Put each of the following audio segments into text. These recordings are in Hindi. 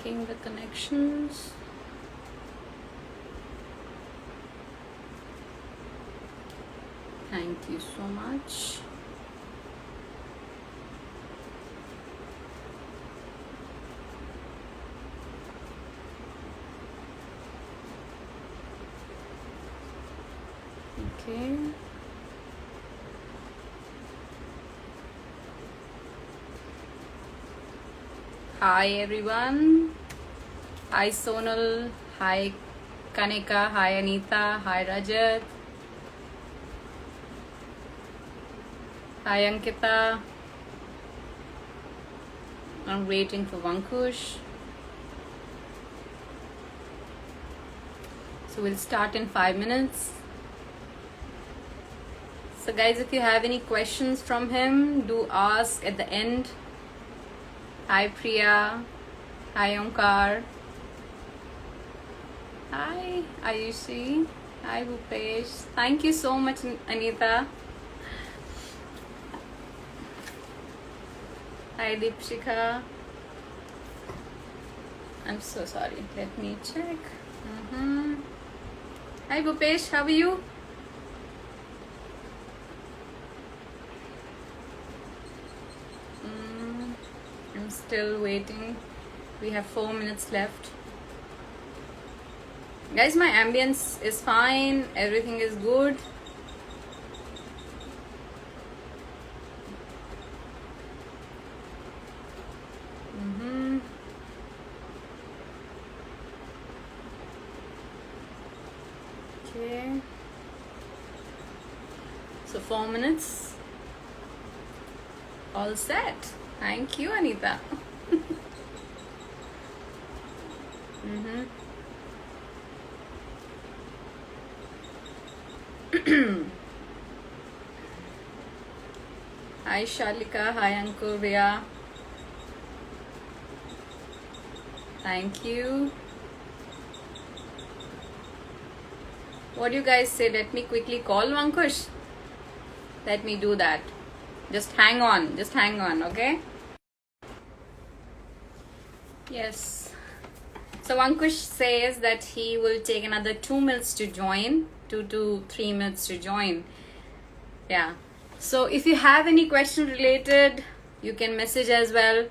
checking the connections. Thank you so much. Okay. Hi everyone. Hi Sonal. Hi Kanika. Hi Anita. Hi Rajat. Hi Ankita. I'm waiting for Vankush. So we'll start in 5 minutes. So guys, if you have any questions from him, do ask at the end. Hi Priya. Hi Omkar. Hi Ayushi. Hi Bhupesh. Thank you so much Anita. Hi Deepshika. I'm so sorry. Let me check. Hi Bhupesh, how are you? I'm still waiting. We have 4 minutes left. Guys, my ambience is fine. Everything is good. Okay. So 4 minutes. All set. Thank you, Anita. Hi Shalika. Hi Ankur Ria. Thank you. What do you guys say? Let me quickly call Vankush. Let me do that. Just hang on. Just hang on, okay? Yes. So Vankush says that he will take another 2 minutes to join. 2 to 3 minutes to join. Yeah. So if you have any question related, you can message as well.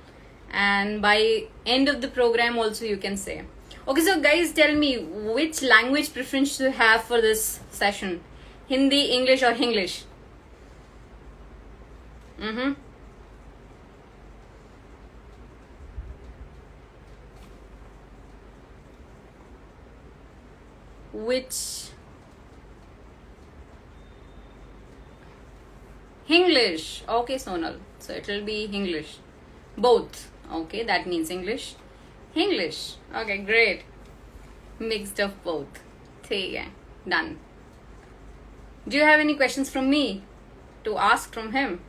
And by end of the program also you can say. Okay, so guys, tell me which language preference you have for this session. Hindi, English or Hinglish? Which? Hinglish. Okay, Sonal. So it will be Hinglish. Both. Okay, that means English. Hinglish. Okay, great. Mixed of both. ठीक है. Done. Do you have any questions from me to ask from him?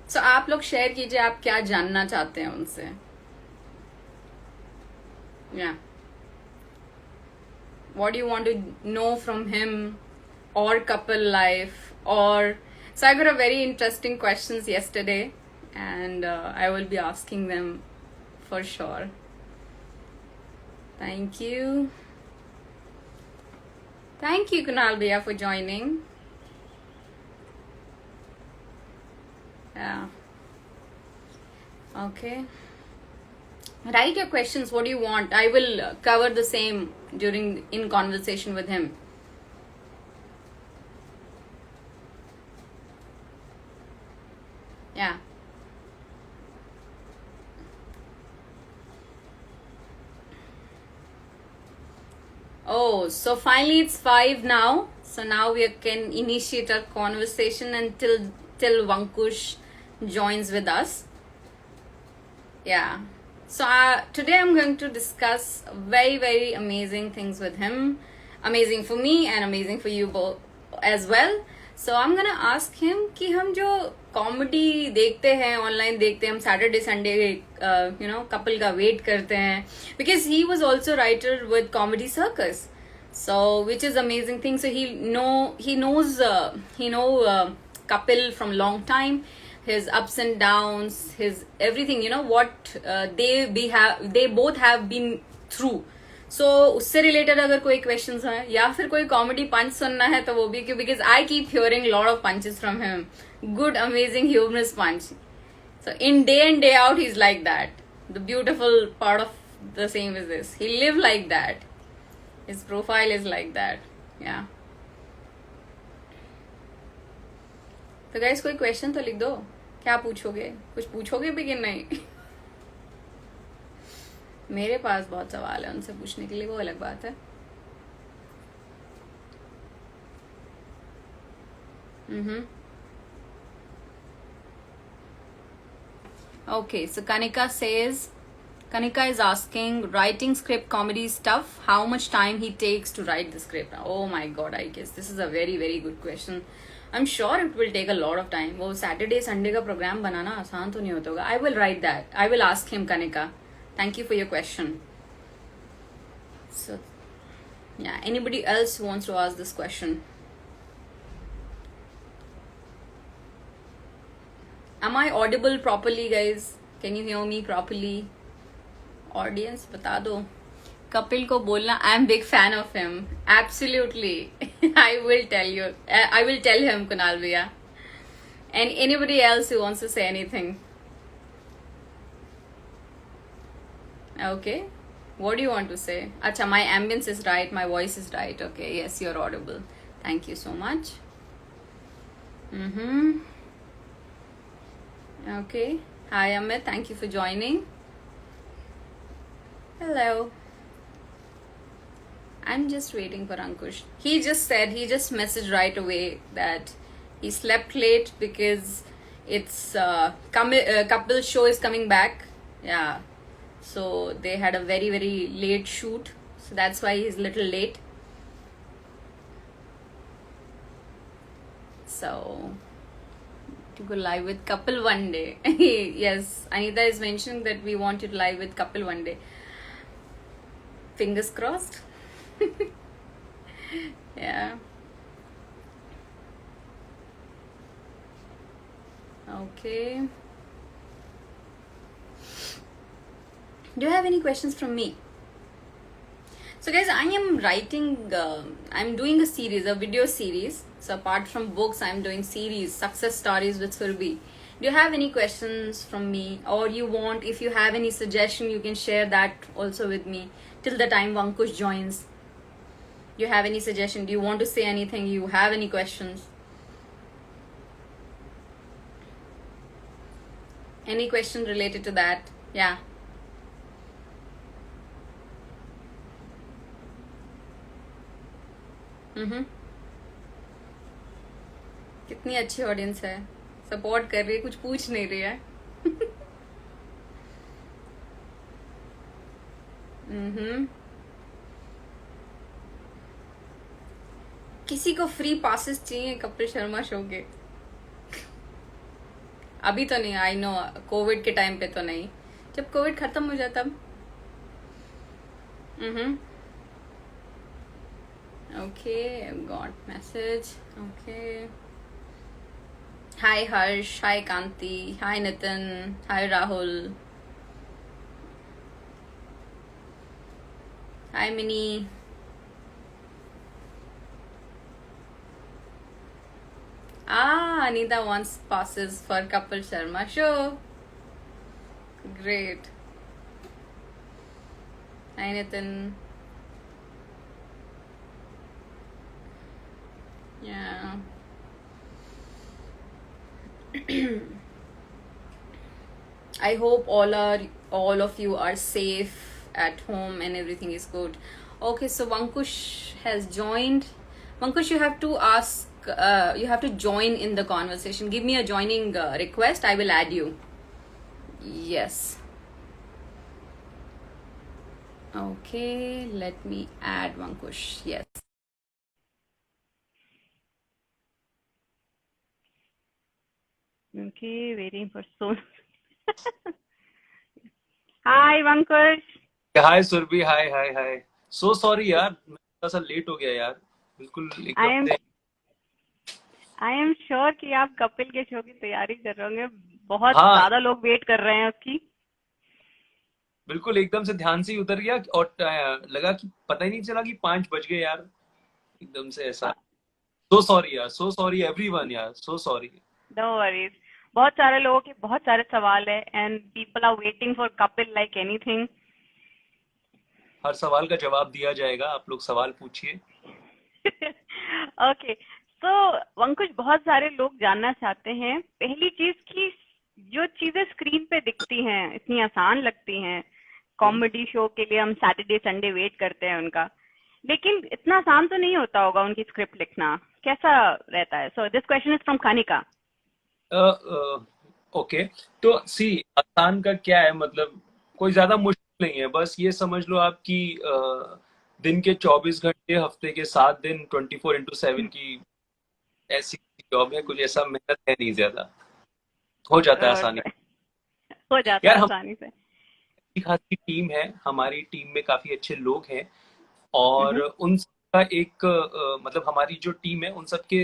So आप लोग शेयर कीजिए आप क्या जानना चाहते हैं उनसे. Yeah. What do you want to know from him or couple life or... So I got a very interesting questions yesterday and I will be asking them for sure. Thank you. Thank you Kunal Bhaiya for joining. Yeah. Okay. Write your questions. What do you want? I will cover the same in conversation with him. Yeah. Oh, so finally it's 5 now. So now we can initiate our conversation until Vankush joins with us. Yeah. So today I'm going to discuss very, very amazing things with him. Amazing for me and amazing for you both as well. So I'm gonna ask him कि हम जो कॉमेडी देखते हैं ऑनलाइन देखते हैं हम सैटरडे संडे कपल का वेट करते हैं because he was also writer with Comedy Circus. So which is amazing thing. So he knows couple from long time. his ups and downs, his everything, you know, what they both have been through. So उससे related अगर कोई questions है या फिर कोई comedy punch सुनना है तो वो भी, because I keep hearing lot of punches from him, good amazing humorous punch. So in day and day out he's like that. The beautiful part of the same is this, he live like that, his profile is like that. Yeah. तो गाइस कोई क्वेश्चन तो लिख दो, क्या पूछोगे, कुछ पूछोगे भी कि नहीं? मेरे पास बहुत सवाल है उनसे पूछने के लिए, वो अलग बात है. Okay, so Kanika is asking, writing script comedy stuff, how much time he takes to write the script? Oh my god, I guess this is a very very good question. I'm sure it will take a lot of time. वो Saturday Sunday का प्रोग्राम बनाना आसान तो नहीं होता होगा. I will write that. I will ask him, Kanika. Thank you for your question. So, yeah, anybody else who wants to ask this question? Am I audible properly, guys? Can you hear me properly? Audience, बता दो. Kapil को बोलना, I am big fan of him. Absolutely. I will tell you. I will tell him, Kunal Bhaiya. And anybody else who wants to say anything? Okay. What do you want to say? Acha, my ambience is right. My voice is right. Okay. Yes, you're audible. Thank you so much. Okay. Hi, Amit. Thank you for joining. Hello. I'm just waiting for Ankush. He just messaged right away that he slept late because it's couple show is coming back. Yeah. So they had a very very late shoot. So that's why he's little late. So to go live with couple one day. Yes, Anita is mentioning that we want you to live with couple one day. Fingers crossed. Yeah. Okay. Do you have any questions from me? So guys, I am writing, I'm doing a series, a video series. So apart from books, I'm doing series, success stories with Surbhi. Do you have any questions from me, or you want, if you have any suggestion, you can share that also with me till the time Vankush joins. Do you have any suggestion? Do you want to say anything? You have any questions? Any question related to that? Yeah. कितनी अच्छी ऑडियंस है, सपोर्ट कर रही है, कुछ पूछ नहीं रही है. किसी को फ्री पासेस चाहिए कपिल शर्मा शो के? अभी तो नहीं, आई नो कोविड के टाइम पे तो नहीं, जब कोविड खत्म हो जाए तब. Okay, I've got message. Okay. Hi Harsh, hi Kanti, hi Nitin, hi Rahul. Hi Minnie. Anita wants passes for Kapil Sharma show. Great. Hi Nitin. Yeah. I hope all of you are safe at home and everything is good. Okay, so Vankush has joined. Vankush, you have to ask. You have to join in the conversation. Give me a joining request. I will add you. Yes. Okay, let me add Vankush. Yes. Okay, waiting for soon. Hi Vankush. Hi Surabhi, hi hi hi. So sorry यार, मैं थोड़ा सा लेट हो गया यार, बिल्कुल एकदम से. आई एम श्योर कि आप कपिल के शो की तैयारी कर रहे होंगे। बहुत हाँ, ज्यादा लोग वेट कर रहे हैं उसकी। बिल्कुल एकदम से ध्यान से ही उतर गया और लगा कि पता ही नहीं चला कि 5 बज गए यार। एकदम से ऐसा। सो सॉरी यार, सो सॉरी एवरीवन यार, सो सॉरी। No worries. बहुत सारे लोगों के बहुत सारे सवाल है and people are waiting for Kapil like anything. हर सवाल का जवाब दिया जाएगा, आप लोग सवाल पूछिए। ओके। तो अंकुश, बहुत सारे लोग जानना चाहते हैं पहली चीज की, जो चीजें स्क्रीन पे दिखती हैं इतनी आसान लगती हैं। हम्म। कॉमेडी शो के लिए हम सैटरडे संडे वेट करते हैं उनका, लेकिन इतना आसान तो नहीं होता होगा उनकी स्क्रिप्ट लिखना। कैसा रहता है? So this question is from Kanika. Okay. तो सी, आसान का क्या है मतलब, कोई ज्यादा मुश्किल नहीं है। बस ये समझ लो आपकी दिन के 24 घंटे, हफ्ते के 7 दिन, 24x7 की ऐसी जॉब है। कुछ ऐसा मेहनत है नहीं ज्यादा, हो जाता है आसानी। हो जाता यार है हम आसानी से। अच्छी खासी टीम है, हमारी टीम में काफी अच्छे लोग हैं। और हम्म। उन सबका एक मतलब हमारी जो टीम है उन सबके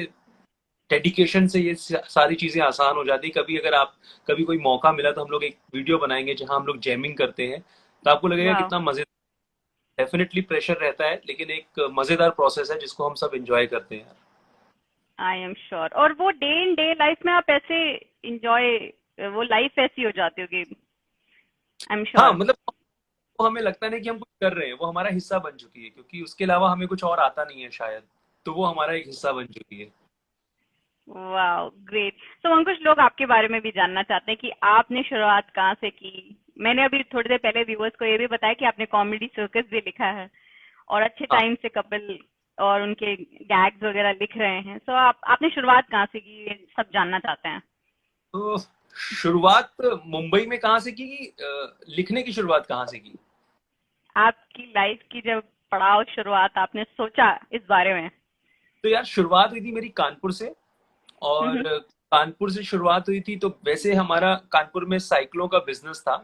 डेडिकेशन से ये सारी चीजें आसान हो जाती। कभी अगर आप, कभी कोई मौका मिला तो हम लोग एक वीडियो बनाएंगे जहां हम लोग जैमिंग करते हैं, तो आपको लगेगा वाह। कितना मजेदार। डेफिनेटली प्रेशर रहता है, लेकिन एक मजेदार प्रोसेस है जिसको हम सब एंजॉय करते हैं। I am sure. और वो डे इन डे लाइफ में आप ऐसे इंजॉय, वो लाइफ ऐसी हो जाती होगी। आई एम हाँ श्योर। मतलब वो हमें लगता नहीं कि हम कुछ कर रहे हैं, वो हमारा हिस्सा बन चुकी है, क्योंकि उसके अलावा हमें कुछ और आता नहीं है शायद। तो वो हमारा एक हिस्सा बन चुकी है। वाह, ग्रेट। तो अंकुश, लोग आपके बारे में भी जानना चाहते हैं कि आपने शुरुआत कहाँ से की। मैंने अभी थोड़ी देर पहले व्यूअर्स को ये भी बताया कि आपने कॉमेडी सर्कस भी लिखा है और अच्छे हाँ। टाइम से कपिल और उनके गैग्स वगैरह लिख रहे हैं। सो आपने शुरुआत कहाँ से की, ये सब जानना चाहते हैं। तो शुरुआत मुंबई में कहाँ से की, लिखने की शुरुआत कहाँ से की? आपकी लाइफ की जब पड़ाव शुरुआत आपने सोचा इस बारे में। तो यार शुरुआत हुई थी मेरी कानपुर से। और हम्म। कानपुर से शुरुआत हुई थी, तो वैसे हमारा कानपुर में साइकिलों का बिजनेस था।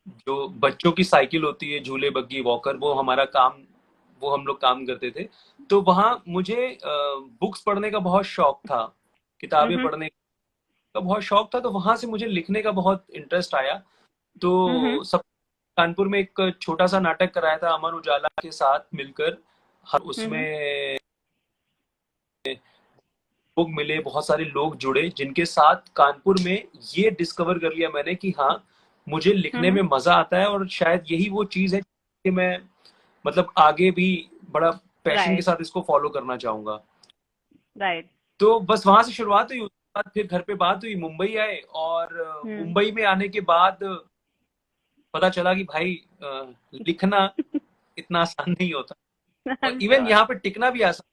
जो बच्चों की साइकिल होती है, झूले, बग्गी, वॉकर, वो हमारा काम, वो हम लोग काम करते थे। तो वहाँ मुझे बुक्स पढ़ने का बहुत शौक था, किताबें हम्म। पढ़ने का बहुत शौक था। तो वहां से मुझे लिखने का बहुत इंटरेस्ट आया। हम्म। तो सब, कानपुर में एक छोटा सा नाटक कराया था अमर उजाला के साथ मिलकर। हर हम्म। उसमें लोग मिले, बहुत सारे लोग जुड़े, जिनके साथ कानपुर में ये डिस्कवर कर लिया मैंने कि हाँ, मुझे लिखने हम्म। में मजा आता है। और शायद यही वो चीज है कि मैं मतलब आगे भी बड़ा पैशन के राइट। साथ इसको फॉलो करना चाहूंगा। राइट। तो बस वहां से शुरुआत हुई। उसके बाद फिर घर पे बात हुई, मुंबई आए। और हम्म। मुंबई में आने के बाद पता चला कि भाई लिखना इतना आसान नहीं होता। आई और एम इवन श्योर। यहाँ पे टिकना भी आसान,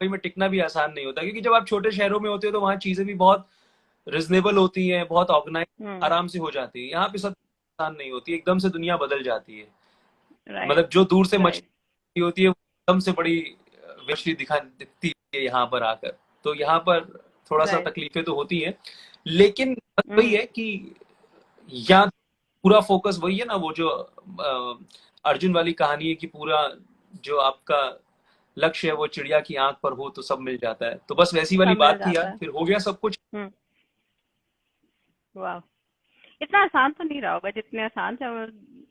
मुंबई में टिकना भी आसान नहीं होता, क्योंकि जब आप छोटे शहरों में होते हो तो वहाँ चीजें भी बहुत रिजनेबल होती हैं, बहुत ऑर्गेनाइज, हम्म। आराम से हो जाती है। यहाँ पे सब आसान नहीं होती, एकदम से दुनिया बदल जाती है। राइट। मतलब जो दूर से राइट। मछली होती है वो एकदम से बड़ी मछली दिखती है यहाँ पर आकर। तो यहाँ पर थोड़ा सा राइट। तकलीफें तो होती हैं, लेकिन बस वही हम्म। है कि यहाँ पूरा फोकस वही है ना, वो जो अर्जुन वाली कहानी है कि पूरा जो आपका लक्ष्य है वो चिड़िया की आंख पर हो तो सब मिल जाता है। तो बस वैसी वाली सब मिल बात थी जाता यार, है। फिर हो गया सब कुछ। हम्म। वाह। इतना आसान तो नहीं रहा होगा जितने आसान से हम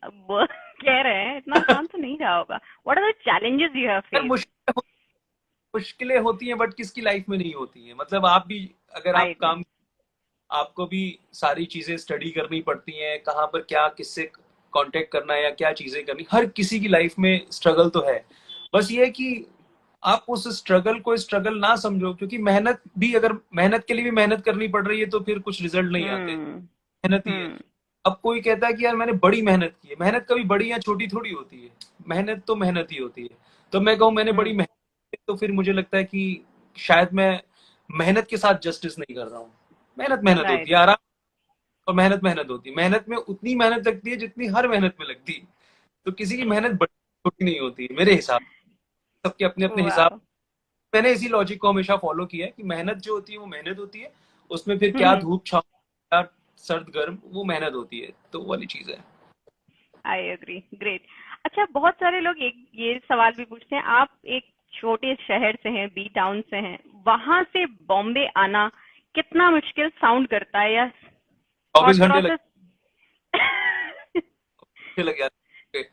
अब कह रहे हैं। इतना आसान तो नहीं रहा होगा। What are the challenges you have यार फेस्ड? मुश्किलें होती हैं, बट किसकी लाइफ में नहीं होती हैं। मतलब आप भी, अगर आई आप एग्री। काम, आपको भी सारी चीजें स्टडी करनी पड़ती हैं, कहाँ पर क्या किससे कांटेक्ट करना है या क्या चीजें करनी। हर किसी की लाइफ में स्ट्रगल तो है। बस ये है कि आप उस स्ट्रगल को स्ट्रगल ना समझो, क्योंकि मेहनत भी, अगर मेहनत के लिए भी मेहनत करनी पड़ रही है तो फिर कुछ रिजल्ट नहीं आते। हम्म। मेहनत ही है। हम्म। अब कोई कहता है कि यार मैंने बड़ी मेहनत की है, मेहनत कभी बड़ी या छोटी थोड़ी होती है। मेहनत तो मेहनत ही होती है। तो मैं कहूँ मैंने बड़ी हम्म। मेहनत की, तो फिर मुझे लगता है कि शायद मैं मेहनत के साथ जस्टिस नहीं कर रहा हूँ। मेहनत मेहनत होती राइट। है, आराम। और मेहनत मेहनत होती है, मेहनत में उतनी मेहनत लगती है जितनी हर मेहनत में लगती है। तो किसी की मेहनत बड़ी छोटी नहीं होती है मेरे हिसाब से। सबके अपने अपने हिसाब। वाह। मैंने इसी लॉजिक को हमेशा फॉलो किया है कि मेहनत जो होती है वो मेहनत होती है। उसमें फिर क्या हम्म। धूप छाव, क्या सर्द गर्म, वो मेहनत होती है, तो वो वाली चीज है। I agree. ग्रेट। अच्छा, बहुत सारे लोग एक ये सवाल भी पूछते हैं, आप एक छोटे शहर से हैं, बी टाउन से हैं, वहां से बॉम्बे आना कितना मुश्किल साउंड करता है, या 24 थॉट घंटे प्रोसेस? लग जाते हैं।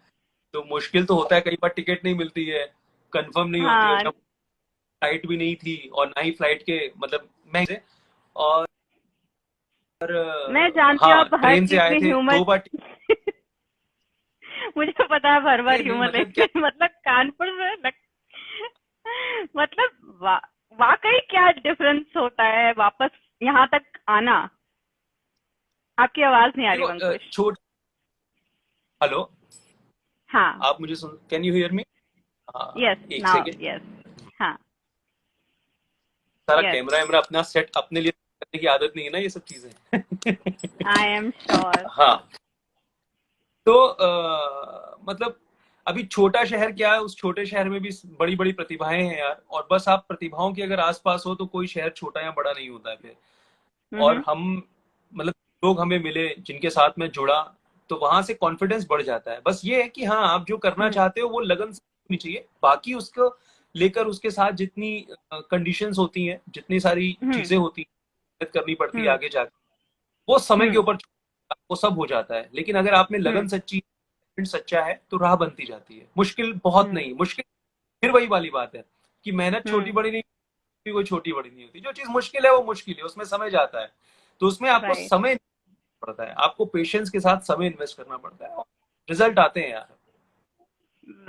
तो मुश्किल तो होता है, कई बार टिकट नहीं मिलती है, कंफर्म नहीं होती है, हाँ, जब फ्लाइट भी नहीं थी और ना ही फ्लाइट के मतलब महंगे थे। और मैं जानती हूँ हाँ, आप हर ट्रेन से चीज आए में थे ह्यूमर 2 बार। मुझे पता है हर बार नहीं नहीं, ह्यूमर मतलब देखते क्या, हैं, मतलब कानपुर से मतलब वाकई क्या डिफरेंस होता है वापस यहाँ तक आना। आपकी आवाज नहीं आ रही देखो अंकुश। छोट हेलो, हाँ, आप मुझे सुन, can you hear me? Yes, एक नाउ सेकेंड। यस। हाँ, सारा यस, कैमरा वैमरा अपना सेट अपने लिए करने की आदत नहीं है ना, ये सब चीजें। I am sure. हाँ, तो मतलब अभी छोटा शहर क्या है, उस छोटे शहर में भी बड़ी बड़ी प्रतिभाएं हैं यार, और बस आप प्रतिभाओं के अगर आसपास हो तो कोई शहर छोटा या बड़ा नहीं होता है फिर। और हम्म, हम मतलब लोग हमें मिले जिनके साथ मैं जुड़ा, तो वहां से कॉन्फिडेंस बढ़ जाता है। बस ये है कि हाँ, आप जो करना हम्म, चाहते हो वो लगन से होनी चाहिए, बाकी उसको लेकर उसके साथ जितनी कंडीशंस होती हैं, जितनी सारी हम्म, चीजें होती हैं, मेहनत करनी पड़ती है हम्म, आगे जाकर, वो समय के हम्म, ऊपर वो सब हो जाता है। लेकिन अगर आप में लगन हम्म, सच्ची, सच्चा है, तो राह बनती जाती है। मुश्किल बहुत हम्म, नहीं, मुश्किल फिर वही वाली बात है कि मेहनत छोटी हम्म, बड़ी नहीं, कोई छोटी बड़ी नहीं होती। जो चीज मुश्किल है वो मुश्किल है, उसमें समय जाता है, तो उसमें आपको राइट, समय पड़ता है, आपको पेशेंस के साथ समय इन्वेस्ट करना पड़ता है, और रिजल्ट आते हैं यार।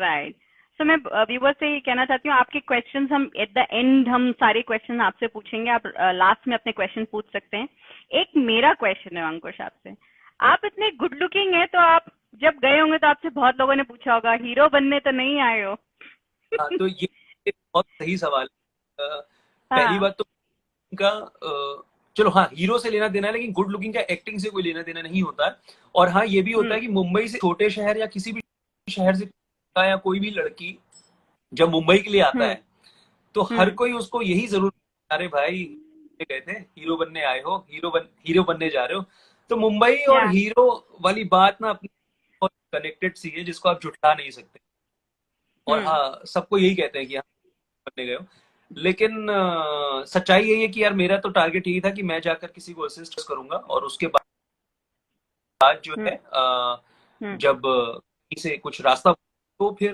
राइट। सो मैं व्यूवर से ये कहना चाहती हूँ, आपके क्वेश्चंस हम एट द एंड हम सारे क्वेश्चन आपसे पूछेंगे, आप लास्ट में अपने क्वेश्चन पूछ सकते हैं। एक मेरा क्वेश्चन है अंकुश आपसे, आप इतने गुड लुकिंग है तो आप जब गए होंगे तो आपसे बहुत लोगों ने पूछा होगा हीरो बनने तो नहीं आए हो? हाँ, तो ये एक बहुत सही सवाल है। पहली हाँ, बात तो उनका चलो हाँ, हीरो से लेना देना है, लेकिन गुड लुकिंग का एक्टिंग से कोई लेना देना नहीं होता है। और हाँ, ये भी होता हम्म, है कि मुंबई से छोटे शहर या किसी भी शहर से या कोई भी लड़की जब मुंबई के लिए आता हम्म, है, तो हर हम्म, कोई उसको यही जरूर, अरे भाई गए थे, हीरो बनने आए हो, हीरो बनने जा रहे हो। तो मुंबई और या हीरो वाली बात ना अपनी बहुत कनेक्टेड सी है, जिसको आप झुठला नहीं सकते। और हम्म, हाँ, सबको यही कहते हैं कि हाँ बनने गए हो। लेकिन सच्चाई यही है कि यार मेरा तो टारगेट यही था कि मैं जाकर किसी को असिस्ट करूंगा, और उसके बाद जो हम्म, है हम्म, जब कहीं से कुछ रास्ता, तो फिर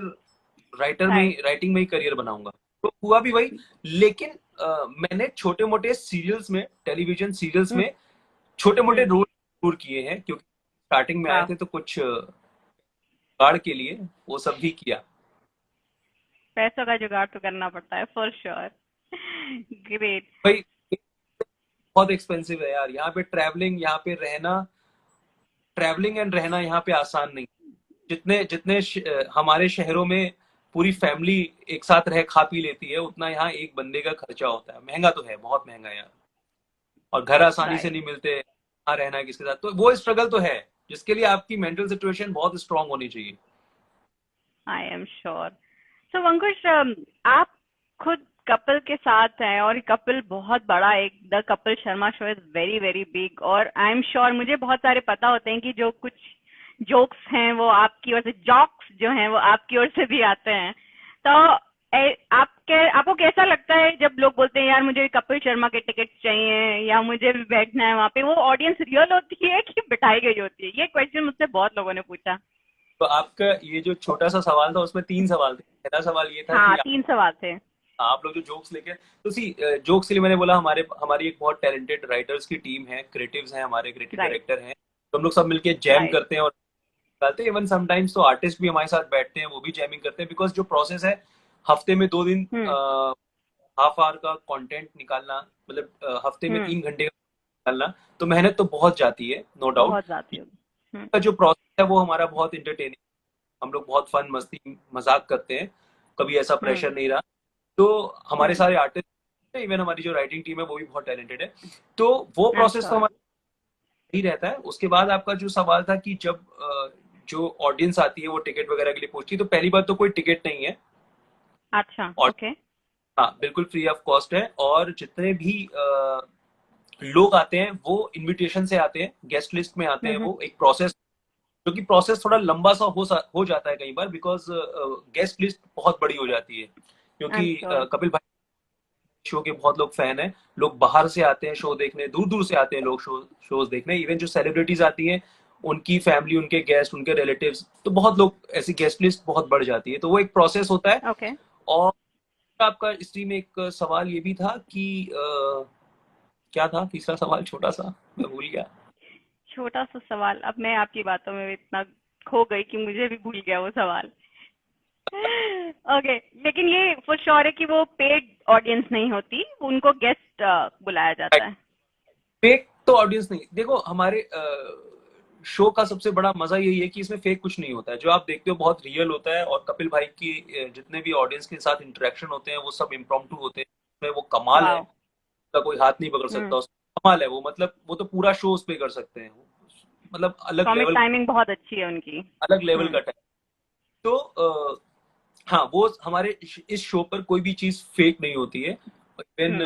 राइट, राइटिंग में ही करियर बनाऊंगा। तो हुआ भी वही। लेकिन मैंने छोटे मोटे सीरियल्स में, टेलीविजन सीरियल्स हम्म, में छोटे मोटे हम्म, रोल जरूर किए हैं, क्योंकि स्टार्टिंग में आए वाह, थे तो कुछ जुगाड़ के लिए वो सब भी किया। पैसों का जुगाड़ तो करना पड़ता है फॉर श्योर। ग्रेट। भाई बहुत एक्सपेंसिव है यार, यहाँ पे ट्रैवलिंग, यहाँ पे रहना, ट्रैवलिंग एंड रहना यहाँ पे आसान नहीं। जितने जितने हमारे शहरों में पूरी फैमिली एक साथ रह खा पी लेती है, उतना यहाँ एक बंदे का खर्चा होता है। महंगा तो है, बहुत महंगा है यार, और घर आसानी से राइट, नहीं मिलते, कहाँ रहना है किसके साथ, तो वो स्ट्रगल तो है, जिसके लिए आपकी मेंटल सिचुएशन बहुत स्ट्रांग होनी चाहिए। I am sure. सो अंकुश, आप खुद कपिल के साथ हैं और कपिल बहुत बड़ा, एक the Kapil Sharma show is very very big, और आई एम श्योर मुझे बहुत सारे पता होते हैं कि जो कुछ जोक्स हैं वो आपकी ओर से, जॉक्स जो हैं वो आपकी ओर से भी आते हैं। तो आपको कैसा लगता है जब लोग बोलते हैं यार मुझे कपिल शर्मा के टिकट चाहिए या मुझे भी बैठना है वहां पे, वो ऑडियंस रियल होती है कि बिठाई गई होती है? ये क्वेश्चन मुझसे बहुत लोगों ने पूछा। तो आपका ये जो छोटा सा सवाल था, उसमें 3 सवाल थे। पहला सवाल ये था हाँ, कि 3 सवाल थे। आप लोग जो जोक्स लेके, तो सी जोक्स के लिए मैंने बोला, हमारी एक बहुत टैलेंटेड राइटर्स की टीम है, क्रिएटिव्स हैं, हमारे क्रिएटिव राइट, डायरेक्टर हैं, तो हम लोग सब मिलके जैम राइट, करते हैं और निकालते हैं। इवन समटाइम्स तो आर्टिस्ट भी हमारे साथ बैठते हैं, वो भी जैमिंग करते हैं, बिकॉज जो प्रोसेस है हफ्ते में 2 दिन हम्म, हाफ आवर का कंटेंट निकालना, मतलब हफ्ते में हम्म, 3 घंटे का निकालना, तो मेहनत तो बहुत जाती है, नो डाउट। बहुत जाती होगी। का जो प्रोसेस है वो हमारा बहुत इंटरटेनिंग, हम लोग बहुत फन मस्ती मजाक करते हैं, कभी ऐसा हम्म, प्रेशर नहीं रहा। तो हमारे हम्म, सारे आर्टिस्ट, इवन हमारी जो राइटिंग टीम है वो भी बहुत टैलेंटेड है। तो वो आई एम प्रोसेस तो श्योर। हमारा ही रहता है। उसके बाद आपका जो सवाल था कि जब जो ऑडियंस आती है वो टिकट वगैरह के लिए पूछती है, तो पहली बात तो कोई टिकट नहीं है, अच्छा, और ओके। हाँ बिल्कुल फ्री ऑफ कॉस्ट है। और जितने भी लोग आते हैं वो इनविटेशन से आते हैं, गेस्ट लिस्ट में आते हैं, हम्म, वो एक प्रोसेस, जो कि प्रोसेस थोड़ा लंबा सा हो जाता है कई बार, बिकॉज गेस्ट लिस्ट बहुत बड़ी हो जाती है, आई एम क्योंकि श्योर। कपिल भाई शो के बहुत लोग फैन हैं, लोग बाहर से आते हैं शो देखने, दूर दूर से आते हैं लोग शोज देखने, इवन जो सेलिब्रिटीज आती हैं उनकी फैमिली, उनके गेस्ट, उनके रिलेटिव्स, तो बहुत लोग, ऐसी गेस्ट लिस्ट बहुत बढ़ जाती है, तो वो एक प्रोसेस होता है। ओके। और आपका स्ट्रीम में एक सवाल ये भी था कि क्या था तीसरा सवाल, छोटा सा मैं भूल गया। छोटा सा सवाल, अब मैं आपकी बातों में इतना खो गई कि मुझे भी भूल गया वो सवाल। ओके, लेकिन ये फॉर श्योर है कि वो पेड ऑडियंस नहीं होती, उनको गेस्ट बुलाया जाता है। फेक तो ऑडियंस नहीं, देखो हमारे शो का सबसे बड़ा मजा यही है कि इसमें फेक कुछ नहीं होता है, जो आप देखते हो बहुत रियल होता है, और कपिल भाई की जितने भी ऑडियंस के साथ इंटरेक्शन होते हैं वो सब इम्प्रॉम्प्टू होते हैं, उसमें वो कमाल है, वाओ। उसका कोई हाथ नहीं पकड़ सकता, उसका कमाल है वो, मतलब वो तो पूरा शो उस पे कर सकते हैं, मतलब अलग कॉमिक लेवल, टाइमिंग बहुत अच्छी है उनकी। अलग लेवल का टाइम। तो हाँ, वो हमारे इस शो पर कोई भी चीज फेक नहीं होती है। इवन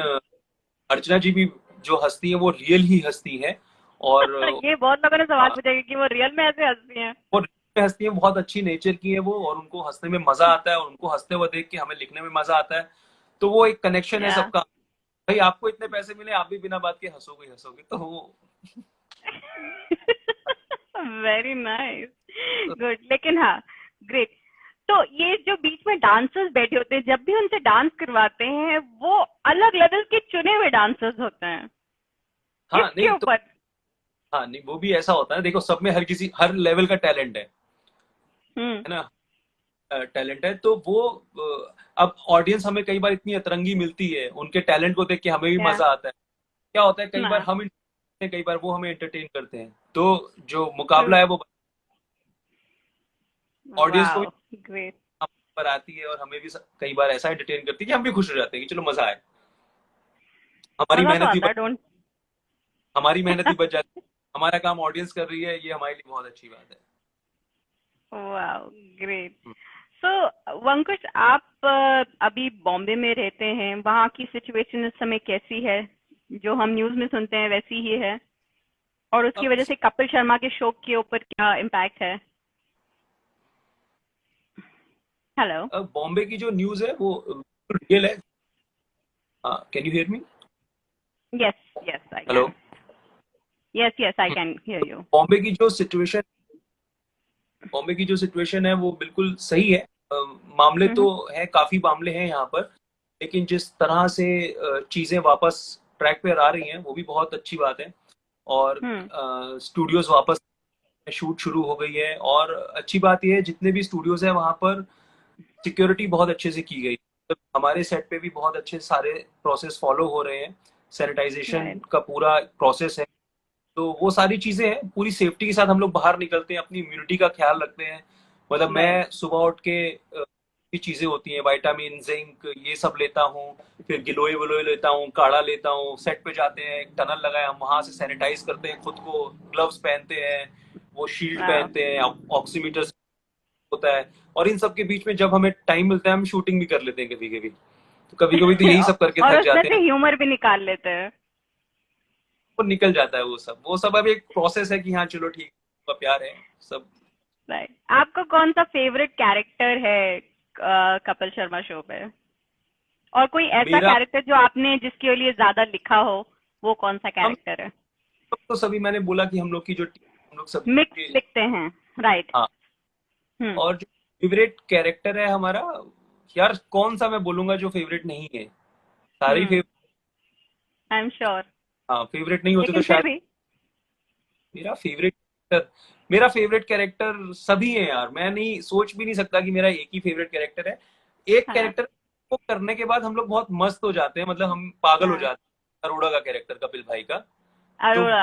अर्चना जी भी जो हंसती है वो रियल ही हंसती है, और ये बहुत लोगों ने सवाल पूछा है कि वो रियल में ऐसे हंसती हैं। वो रियल में हंसती है, बहुत अच्छी नेचर की है वो, और उनको हंसने में मजा आता है, और उनको हंसते हुए देख के हमें लिखने में मजा आता है, तो वो एक कनेक्शन है या सबका। भाई आपको इतने पैसे मिले, आप भी बिना बात के हंसोगे हंसोगे, तो वो वेरी नाइस, गुड। लेकिन हाँ, ग्रेट। तो ये जो बीच में डांसर्स बैठे होते हैं, जब भी उनसे डांस करवाते हैं, वो अलग लेवल के चुने हुए डांसर्स होते हैं, हाँ किसके नहीं तो, ऊपर? हाँ नहीं, वो भी ऐसा होता है, देखो सब में हर लेवल का टैलेंट है ना, टैलेंट है, तो वो अब ऑडियंस हमें कई बार इतनी अतरंगी मिलती है, उनके टैलेंट को देख के हमें भी या मजा आता है। क्या होता है, कई बार ना, हम entertain हैं, कई बार वो हमें एंटरटेन करते हैं, तो जो मुकाबला है वो ऑडियंस को भी वाओ, ग्रेट। हम पर आती है, और हमें भी कई बार ऐसा एंटरटेन करती है कि हम भी खुश हो जाते हैं कि चलो मजा आए, हमारी मजा तो मेहनत भी आता है, डोंट। हमारी मेहनत भी बच जाती है, हमारा काम ऑडियंस कर रही है, ये हमारे लिए बहुत अच्छी बात है। Wow, great. सो वंकुश, आप अभी बॉम्बे में रहते हैं, वहाँ की सिचुएशन इस समय कैसी है? जो हम न्यूज में सुनते हैं वैसी ही है? और उसकी अब वजह से कपिल शर्मा के शो के ऊपर क्या इम्पैक्ट है? हेलो। अब बॉम्बे की जो न्यूज है वो रियल है। Can you hear me? Yes, yes I hello. Can. Yes, yes I can hear you. Bombay की जो सिचुएशन बॉम्बे की जो सिचुएशन है वो बिल्कुल सही है। मामले तो हैं, काफी मामले हैं यहाँ पर, लेकिन जिस तरह से चीजें वापस ट्रैक पे आ रही हैं वो भी बहुत अच्छी बात है, और स्टूडियोज वापस शूट शुरू हो गई है, और अच्छी बात यह है जितने भी स्टूडियोज हैं वहां पर सिक्योरिटी बहुत अच्छे से की गई, तो हमारे सेट पे भी बहुत अच्छे सारे प्रोसेस फॉलो हो रहे हैं, सैनिटाइजेशन राइट। का पूरा प्रोसेस है, तो वो सारी चीजें हैं, पूरी सेफ्टी के साथ हम लोग बाहर निकलते हैं, अपनी इम्यूनिटी का ख्याल रखते हैं, मतलब राइट। मैं सुबह उठ के की चीजें होती हैं, विटामिन, जिंक, ये सब लेता हूँ, फिर गिलोय विलोय लेता हूँ, काढ़ा लेता हूँ, सेट पे जाते हैं, एक टनल लगाया, हम वहां से सैनिटाइज करते हैं खुद को, ग्लव्स पहनते हैं, वो शील्ड वाओ। पहनते हैं, ऑक्सीमीटर होता है, और इन सब के बीच में जब हमें टाइम मिलता है हम शूटिंग भी कर लेते हैं कभी कभी, तो कभी कभी तो यही सब करके और थक उसमें जाते से हैं, ह्यूमर भी निकाल लेते हैं। वो निकल जाता है वो सब अब एक प्रोसेस है कि हाँ चलो ठीक है, प्यार है सब। राइट। आपका कौन सा फेवरेट कैरेक्टर है कपिल शर्मा शो पे? और कोई ऐसा मेरा कैरेक्टर जो आपने जिसके लिए ज्यादा लिखा हो, वो कौन सा हम कैरेक्टर है? तो सभी, मैंने बोला कि हम लोग की जो टीम, हम लोग सब मिक्स लिखते हैं, राइट। हाँ, हम्म। और जो फेवरेट कैरेक्टर है हमारा, यार कौन सा मैं बोलूंगा जो फेवरेट नहीं है, सारे ही फेवरेट। I am sure. हाँ, फेवरेट नहीं होते तो लेकिन फिर शायद भी। मेरा फेवरेट मेरा फेवरेट कैरेक्टर सभी है यार, मैं नहीं सोच भी नहीं सकता कि मेरा एक ही फेवरेट कैरेक्टर है। एक हाँ। कैरेक्टर को करने के बाद हम लोग बहुत मस्त हो जाते हैं, मतलब हम पागल हो हाँ। जाते हैं, अरोड़ा का कैरेक्टर कपिल भाई का, तो अरोड़ा।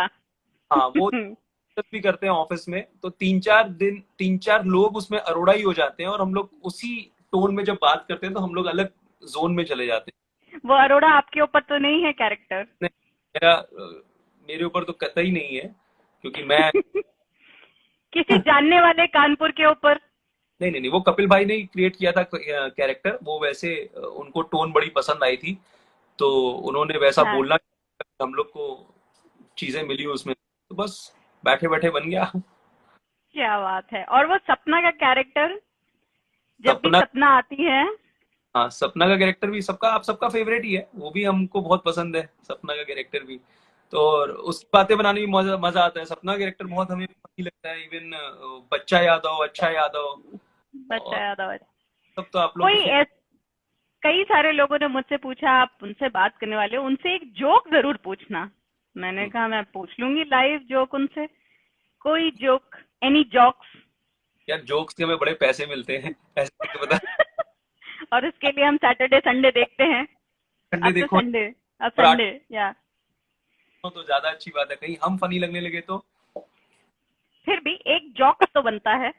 हाँ वो भी करते हैं ऑफिस में, तो 3-4 लोग उसमें अरोड़ा ही हो जाते हैं, और हम लोग उसी टोन में जब बात करते हैं तो हम लोग अलग जोन में चले जाते वो अरोड़ा आपके ऊपर तो नहीं है कैरेक्टर? हैं। मेरे ऊपर तो कतई नहीं है, क्योंकि मैं किसी जानने वाले कानपुर के ऊपर? नहीं नहीं नहीं, वो कपिल भाई ने ही क्रिएट किया था कैरेक्टर, वो वैसे उनको टोन बड़ी पसंद आई थी, तो उन्होंने वैसा हाँ। बोलना, हम लोग को चीजें मिली उसमें, तो बस बैठे बैठे बन गया। क्या बात है। और वो सपना का कैरेक्टर, जब भी सपना सपना आती है? हाँ, सपना का कैरेक्टर भी सबका, आप सबका फेवरेट ही है, वो भी हमको बहुत पसंद है सपना का कैरेक्टर भी। तो और उसकी बातें बनाने में मजा मजा आता है। सपना कैरेक्टर बहुत हमें funny लगता है। इवन बच्चा यादव, अच्छा यादव, बच्चा और याद आवा। सब तो आप लोगों कोई के फेवरेट। कई सारे लोगों ने मुझसे पूछा, आप उनसे बात करने वाले हो, उनसे एक जोक जरूर पूछना। मैंने कहा मैं पूछ लूंगी लाइव जोक उनसे। कोई जोक, एनी जोक्स? यार जोक्स के हमें बड़े पैसे मिलते हैं, ऐसे कैसे पता। और उसके लिए हम सैटरडे संडे देखते हैं। संडे अब तो देखो संडे, अब और आठ संडे या तो ज्यादा अच्छी बात है, कहीं हम फनी लगने लगे तो। फिर भी एक जोक्स तो बनता है।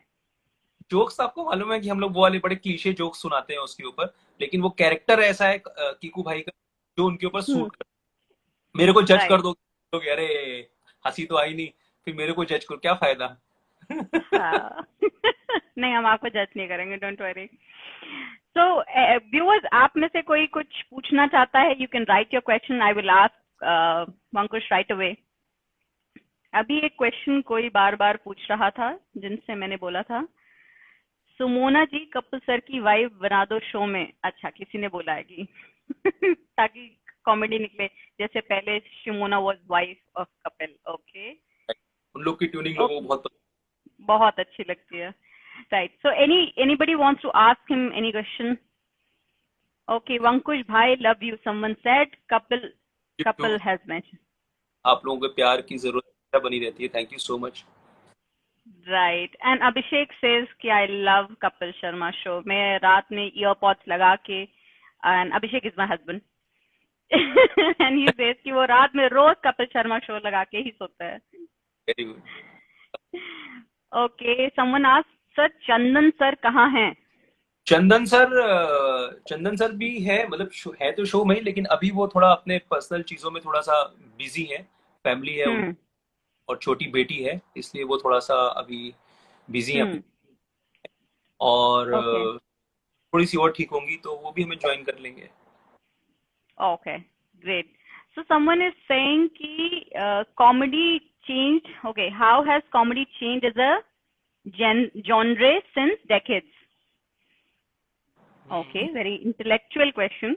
जोक्स आपको मालूम है कि हम लोग वो वाले बड़े क्लीशे जोक्स सुनाते हैं उसके ऊपर, लेकिन वो कैरेक्टर ऐसा है कीकू भाई का, जो उनके ऊपर हम्म। सूट कर। मेरे को जज कर राइट। दो लोग, अरे हंसी तो आई नहीं, फिर मेरे को जज करो, क्या फायदा। हाँ। नहीं, हम आपको जज नहीं करेंगे, डोंट वरी। सो व्यूअर्स, आप में से कोई कुछ पूछना चाहता है, you can write your question, I will ask Ankush right away. अभी एक क्वेश्चन कोई बार बार पूछ रहा था, जिनसे मैंने बोला था, सुमोना जी कपिल सर की वाइफ बना दो शो में। अच्छा, किसी ने बोला है कि ताकि कॉमेडी निकले, जैसे पहले Sumona was wife of Kapil. Okay, उन लोग की ट्यूनिंग लोगों को बहुत बहुत अच्छी लगती है। Right, so anybody wants to ask him any question? Okay, Vankush bhai, love you, someone said. Couple पसंद है। has mentioned. आप लोगों के प्यार की जरूरत बनी रहती है, thank you so much. Right, and Abhishek says कि I love Kapil Sharma show. मैं रात में earpods लगा के, and Abhishek is my husband. and he says कि वो रात में रोज कपिल शर्मा शो लगा के ही सोता है। Very good. Okay, someone asked, sir Chandan sir कहाँ हैं? चंदन सर भी है, मतलब है तो शो में ही, लेकिन अभी वो थोड़ा अपने पर्सनल चीजों में थोड़ा सा बिजी है। फैमिली है उन, हम्म। और छोटी बेटी है, इसलिए वो थोड़ा सा अभी बिजी है। हम्म। और Okay. थोड़ी सी और ठीक होंगी तो वो भी हमें ज्वाइन कर लेंगे। Okay, great. So someone is saying कि comedy changed. Okay, how has comedy changed as a genre since decades? Okay, very intellectual question.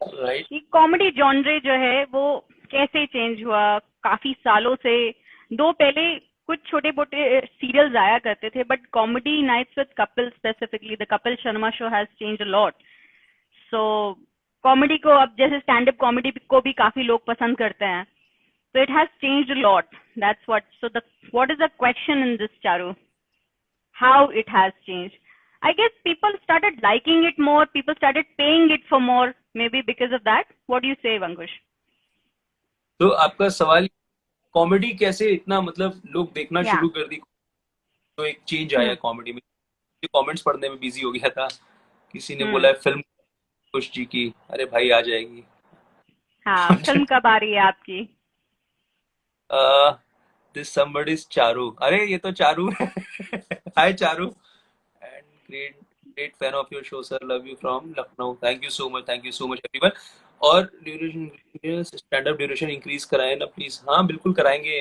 Right. कि कॉमेडी जॉनरे जो है वो कैसे चेंज हुआ काफी सालों से? दो पहले कुछ छोटे मोटे सीरियल्स आया करते थे, but comedy nights with Kapil, specifically the Kapil Sharma show, has change a lot. So comedy को अब जैसे स्टैंड अप कॉमेडी को भी काफी लोग पसंद करते हैं, so it has changed a lot. That's what. So what is the question in this, Charu? How it has changed? I guess people started liking it more. People started paying it for more. Maybe because of that. What do you say, Vankush? तो आपका सवाल, कॉमेडी कैसे इतना मतलब लोग देखना Yeah. शुरू कर दी, तो एक चेंज आया कॉमेडी में। कमेंट्स पढ़ने में बिजी हो गया था, किसी ने बोला है फिल्म खुश जी की, अरे भाई आ जाएगी। हाँ, फिल्म कब आ रही है आपकी? दिस समबडीज चारू, अरे ये तो चारू है। Hi Charu, and great great fan of your show sir, love you from Lucknow, thank you so much, thank you so much everyone. और duration, stand up duration increase कराएं ना प्लीज। हाँ बिल्कुल कराएंगे,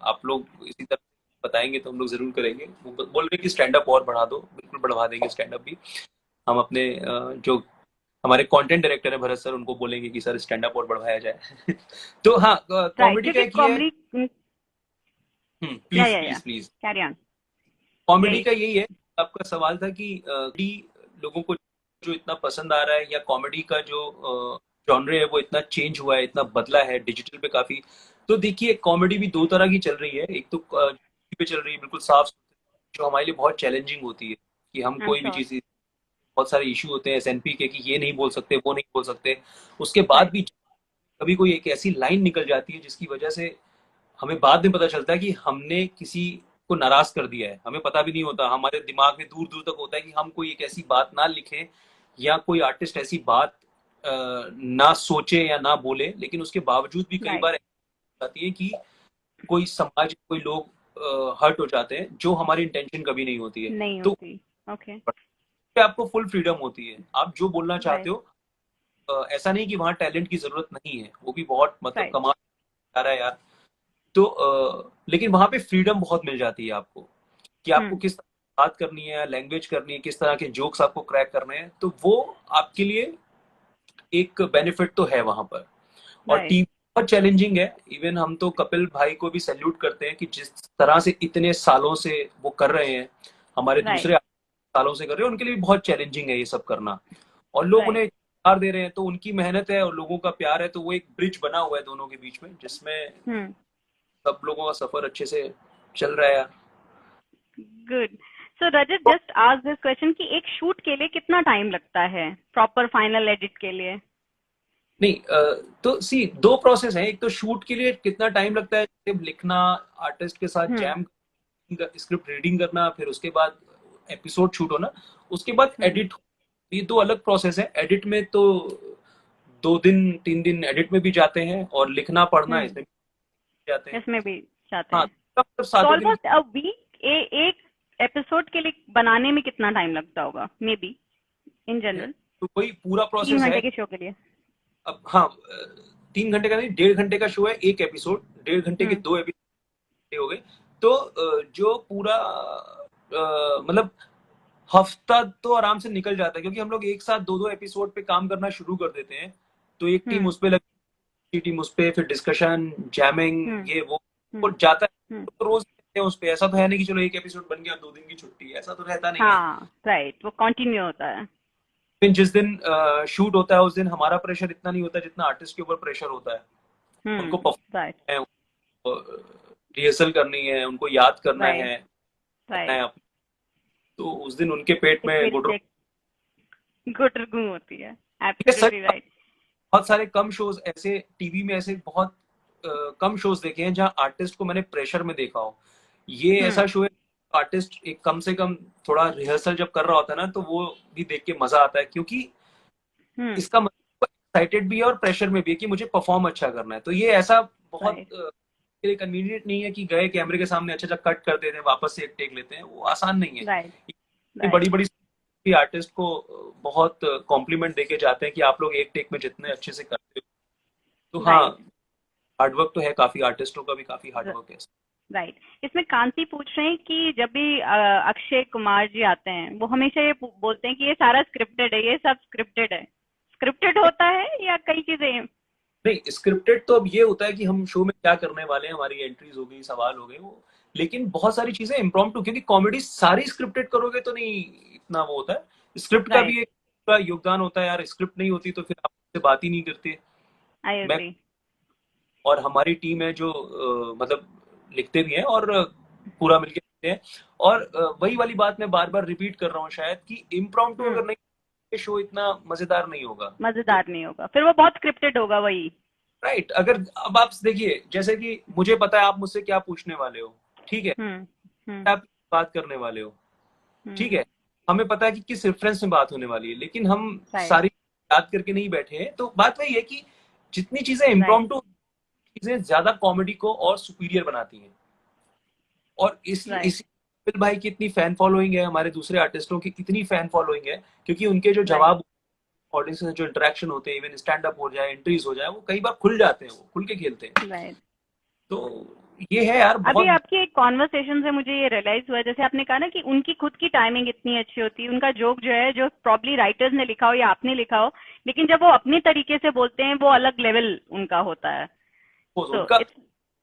आप लोग इसी तरह बताएंगे तो हम लोग जरूर करेंगे। वो बोल रहे कि स्टैंड अप और बढ़ा दो, बिल्कुल बढ़वा देंगे स्टैंड अप भी। हम अपने जो हमारे कंटेंट डायरेक्टर है भरत सर, उनको बोलेंगे कि सर स्टैंड अप और बढ़ाया जाए। तो हाँ, कॉमेडी का क्योंकि एक ये है। कॉमेडी, या प्लीज या या please please, carry on. Comedy का यही है। आपका सवाल था कि लोगों को जो इतना पसंद आ रहा है, या कॉमेडी का जो जॉनरे है वो इतना चेंज हुआ है, इतना बदला है डिजिटल पे काफी। तो देखिए, कॉमेडी भी दो तरह की चल रही है। एक तो पे चल रही है बिल्कुल साफ सुथरी, जो हमारे लिए बहुत चैलेंजिंग होती है कि हम आई एम कोई भी श्योर। चीज, बहुत सारे इशू होते हैं एसएनपी के कि ये नहीं बोल सकते, वो नहीं बोल सकते। उसके बाद राइट। भी कभी कोई एक ऐसी लाइन निकल जाती है जिसकी वजह से हमें बाद में पता चलता है कि हमने किसी को नाराज कर दिया है, हमें पता भी नहीं होता। हमारे दिमाग में दूर दूर तक होता है कि हम कोई एक ऐसी बात ना लिखें, या कोई आर्टिस्ट ऐसी बात ना सोचे या ना बोले, लेकिन उसके बावजूद भी कई राइट। बार ऐसी आती है कि कोई समाज, कोई लोग हर्ट हो जाते हैं, जो हमारी इंटेंशन कभी नहीं होती है। नहीं तो होती। ओके। आपको फुल फ्रीडम होती है, आप जो बोलना चाहते राइट। हो। ऐसा नहीं कि वहां टैलेंट की जरूरत नहीं है, वो भी बहुत मतलब राइट। कमाल आ रहा है यार। तो लेकिन वहां पे फ्रीडम बहुत मिल जाती है आपको, कि आपको किस बात करनी है, लैंग्वेज करनी है, किस तरह के जोक्स आपको क्रैक करने हैं, तो वो आपके लिए एक बेनिफिट तो है वहां पर। और राइट टीवी बहुत चैलेंजिंग है। इवन हम तो कपिल भाई को भी सैल्यूट करते हैं कि जिस तरह से इतने सालों से वो कर रहे हैं, हमारे राइट दूसरे सालों से कर रहे हैं, उनके लिए भी बहुत चैलेंजिंग है ये सब करना। और लोग राइट उन्हें प्यार दे रहे हैं, तो उनकी मेहनत है और लोगों का प्यार है, तो वो एक ब्रिज बना हुआ है दोनों के बीच में, जिसमें हम्म सब लोगों का सफर अच्छे से चल रहा है यार। Good so Rajat just ask this question कि एक शूट के लिए कितना टाइम लगता है प्रॉपर फाइनल एडिट के लिए? नहीं तो सी दो प्रोसेस है। एक तो शूट के लिए कितना टाइम लगता है, जैसे लिखना, आर्टिस्ट के साथ हम्म जैम, स्क्रिप्ट रीडिंग करना, फिर उसके बाद एपिसोड शूट होना, उसके बाद हम्म एडिट। ये दो अलग प्रोसेस है। एडिट में तो 2 दिन 3 दिन एडिट में भी जाते हैं, और लिखना पढ़ना हम्म इसमें भी जाते हैं। इसमें भी चाहते हाँ, हैं तब मतलब तो 7 दिन। ऑलमोस्ट अ वीक एक एपिसोड के लिए बनाने में कितना टाइम लगता होगा मे बी इन जनरल तो वही पूरा 3 प्रोसेस है। घंटे के शो के लिए? अब हाँ, 3 घंटे का नहीं, 1.5 घंटे का शो है एक एपिसोड, 1.5 घंटे के हम्म 2 एपिसोड हो गए। तो जो पूरा मतलब हफ्ता तो आराम से निकल जाता है, क्योंकि हम लोग एक साथ 2-2 एपिसोड पे काम करना शुरू कर देते हैं। तो एक टीम हम्म उस पे लगी, टीम उस पे, फिर डिस्कशन, हम्म जैमिंग, ये वो हम्म जाता है। हम्म तो रोज रहते हैं उस पे। ऐसा तो है नहीं कि चलो एक एपिसोड बन गया 2 दिन की छुट्टी, ऐसा तो रहता नहीं है। हाँ राइट वो कंटिन्यू होता है। फिर जिस दिन शूट होता है, उस दिन हमारा प्रेशर इतना नहीं होता जितना आर्टिस्ट के ऊपर प्रेशर होता है। उनको राइट परफॉर्म है, रिहर्सल करनी है, उनको याद करना राइट है, करना राइट है। तो उस दिन उनके पेट इट में विल गुड। टेक गुटरगू होती है ये सच, एब्सोल्युटली राइट बहुत सारे कम शोज ऐसे टीवी में, ऐसे बहुत कम शोज देखे हैं जहां आर्टिस्ट को मैंने प्रेशर में देखा हो। ये हम्म ऐसा शो है, आर्टिस्ट एक कम से कम थोड़ा रिहर्सल जब कर रहा होता है ना, तो वो भी देख के मजा आता है, क्योंकि हम्म इसका मतलब एक्साइटेड भी है और प्रेशर में भी है कि मुझे परफॉर्म अच्छा करना है। तो ये ऐसा बहुत राइट कन्वीनियंट नहीं है कि गए कैमरे के सामने अच्छा अच्छा कट कर देते हैं, वापस से एक टेक लेते हैं, वो आसान नहीं है। राइट इतनी राइट बड़ी बड़ी आर्टिस्ट को बहुत कॉम्प्लीमेंट देके जाते हैं कि आप लोग एक टेक में जितने अच्छे से करते हो। तो हाँ, राइट हार्डवर्क तो है काफी, आर्टिस्टों का भी काफी हार्डवर्क है। राइट इसमें कांति पूछ रहे हैं कि जब भी अक्षय कुमार जी आते हैं वो हमेशा ये बोलते हैं कि ये सारा स्क्रिप्टेड है, ये सब स्क्रिप्टेड है। स्क्रिप्टेड होता है या कई चीजें? नहीं, स्क्रिप्टेड तो अब ये होता है कि हम शो में क्या करने वाले हैं, हमारी एंट्रीज हो गई, सवाल हो गए वो। लेकिन बहुत सारी चीजें इम्प्रॉम्प्टू, क्योंकि कॉमेडी सारी स्क्रिप्टेड करोगे तो नहीं इतना वो होता है। स्क्रिप्ट का राइट भी एक पूरा योगदान होता है यार। स्क्रिप्ट नहीं होती तो फिर आपसे बात ही नहीं करते। आई मैं एग्री और हमारी टीम है जो मतलब लिखते भी हैं और पूरा मिलके लिखते हैं। और वही वाली बात मैं बार बार रिपीट कर रहा हूँ शायद, कि इम्प्रॉम्प्टू अगर नहीं, शो इतना मजेदार नहीं होगा। तो मजेदार नहीं होगा, फिर वो बहुत स्क्रिप्टेड होगा वही। राइट, अगर अब आप देखिए, जैसे कि मुझे पता है आप मुझसे क्या पूछने वाले हो, ठीक है, हम्म आप बात करने वाले हो, ठीक हम्म है, हमें पता है कि किस रेफरेंस में बात होने वाली है, लेकिन हम राइट सारी याद करके नहीं बैठे हैं। तो बात वही है कि जितनी चीजें राइट इम्प्रॉम्प्टू, चीजें ज्यादा कॉमेडी को और सुपीरियर बनाती हैं। और इसलिए राइट इसी कपिल भाई की इतनी फैन फॉलोइंग है, हमारे दूसरे आर्टिस्टों की इतनी फैन फॉलोइंग है, क्योंकि उनके जो राइट जवाब, ऑडियंस से जो इंटरेक्शन होते हैं, इवन स्टैंड अप हो जाए, एंट्रीज हो जाए, वो कई बार खुल जाते हैं, वो खुल के खेलते हैं। राइट तो ये है यार अभी बहुत। आपकी एक कॉन्वर्सेशन से मुझे ये रियलाइज हुआ, जैसे आपने कहा ना कि उनकी खुद की टाइमिंग इतनी अच्छी होती है, उनका जोक जो है, जो प्रॉब्ली राइटर्स ने लिखा हो या आपने लिखा हो, लेकिन जब वो अपने तरीके से बोलते हैं वो अलग लेवल उनका होता है। सो उनका इट्स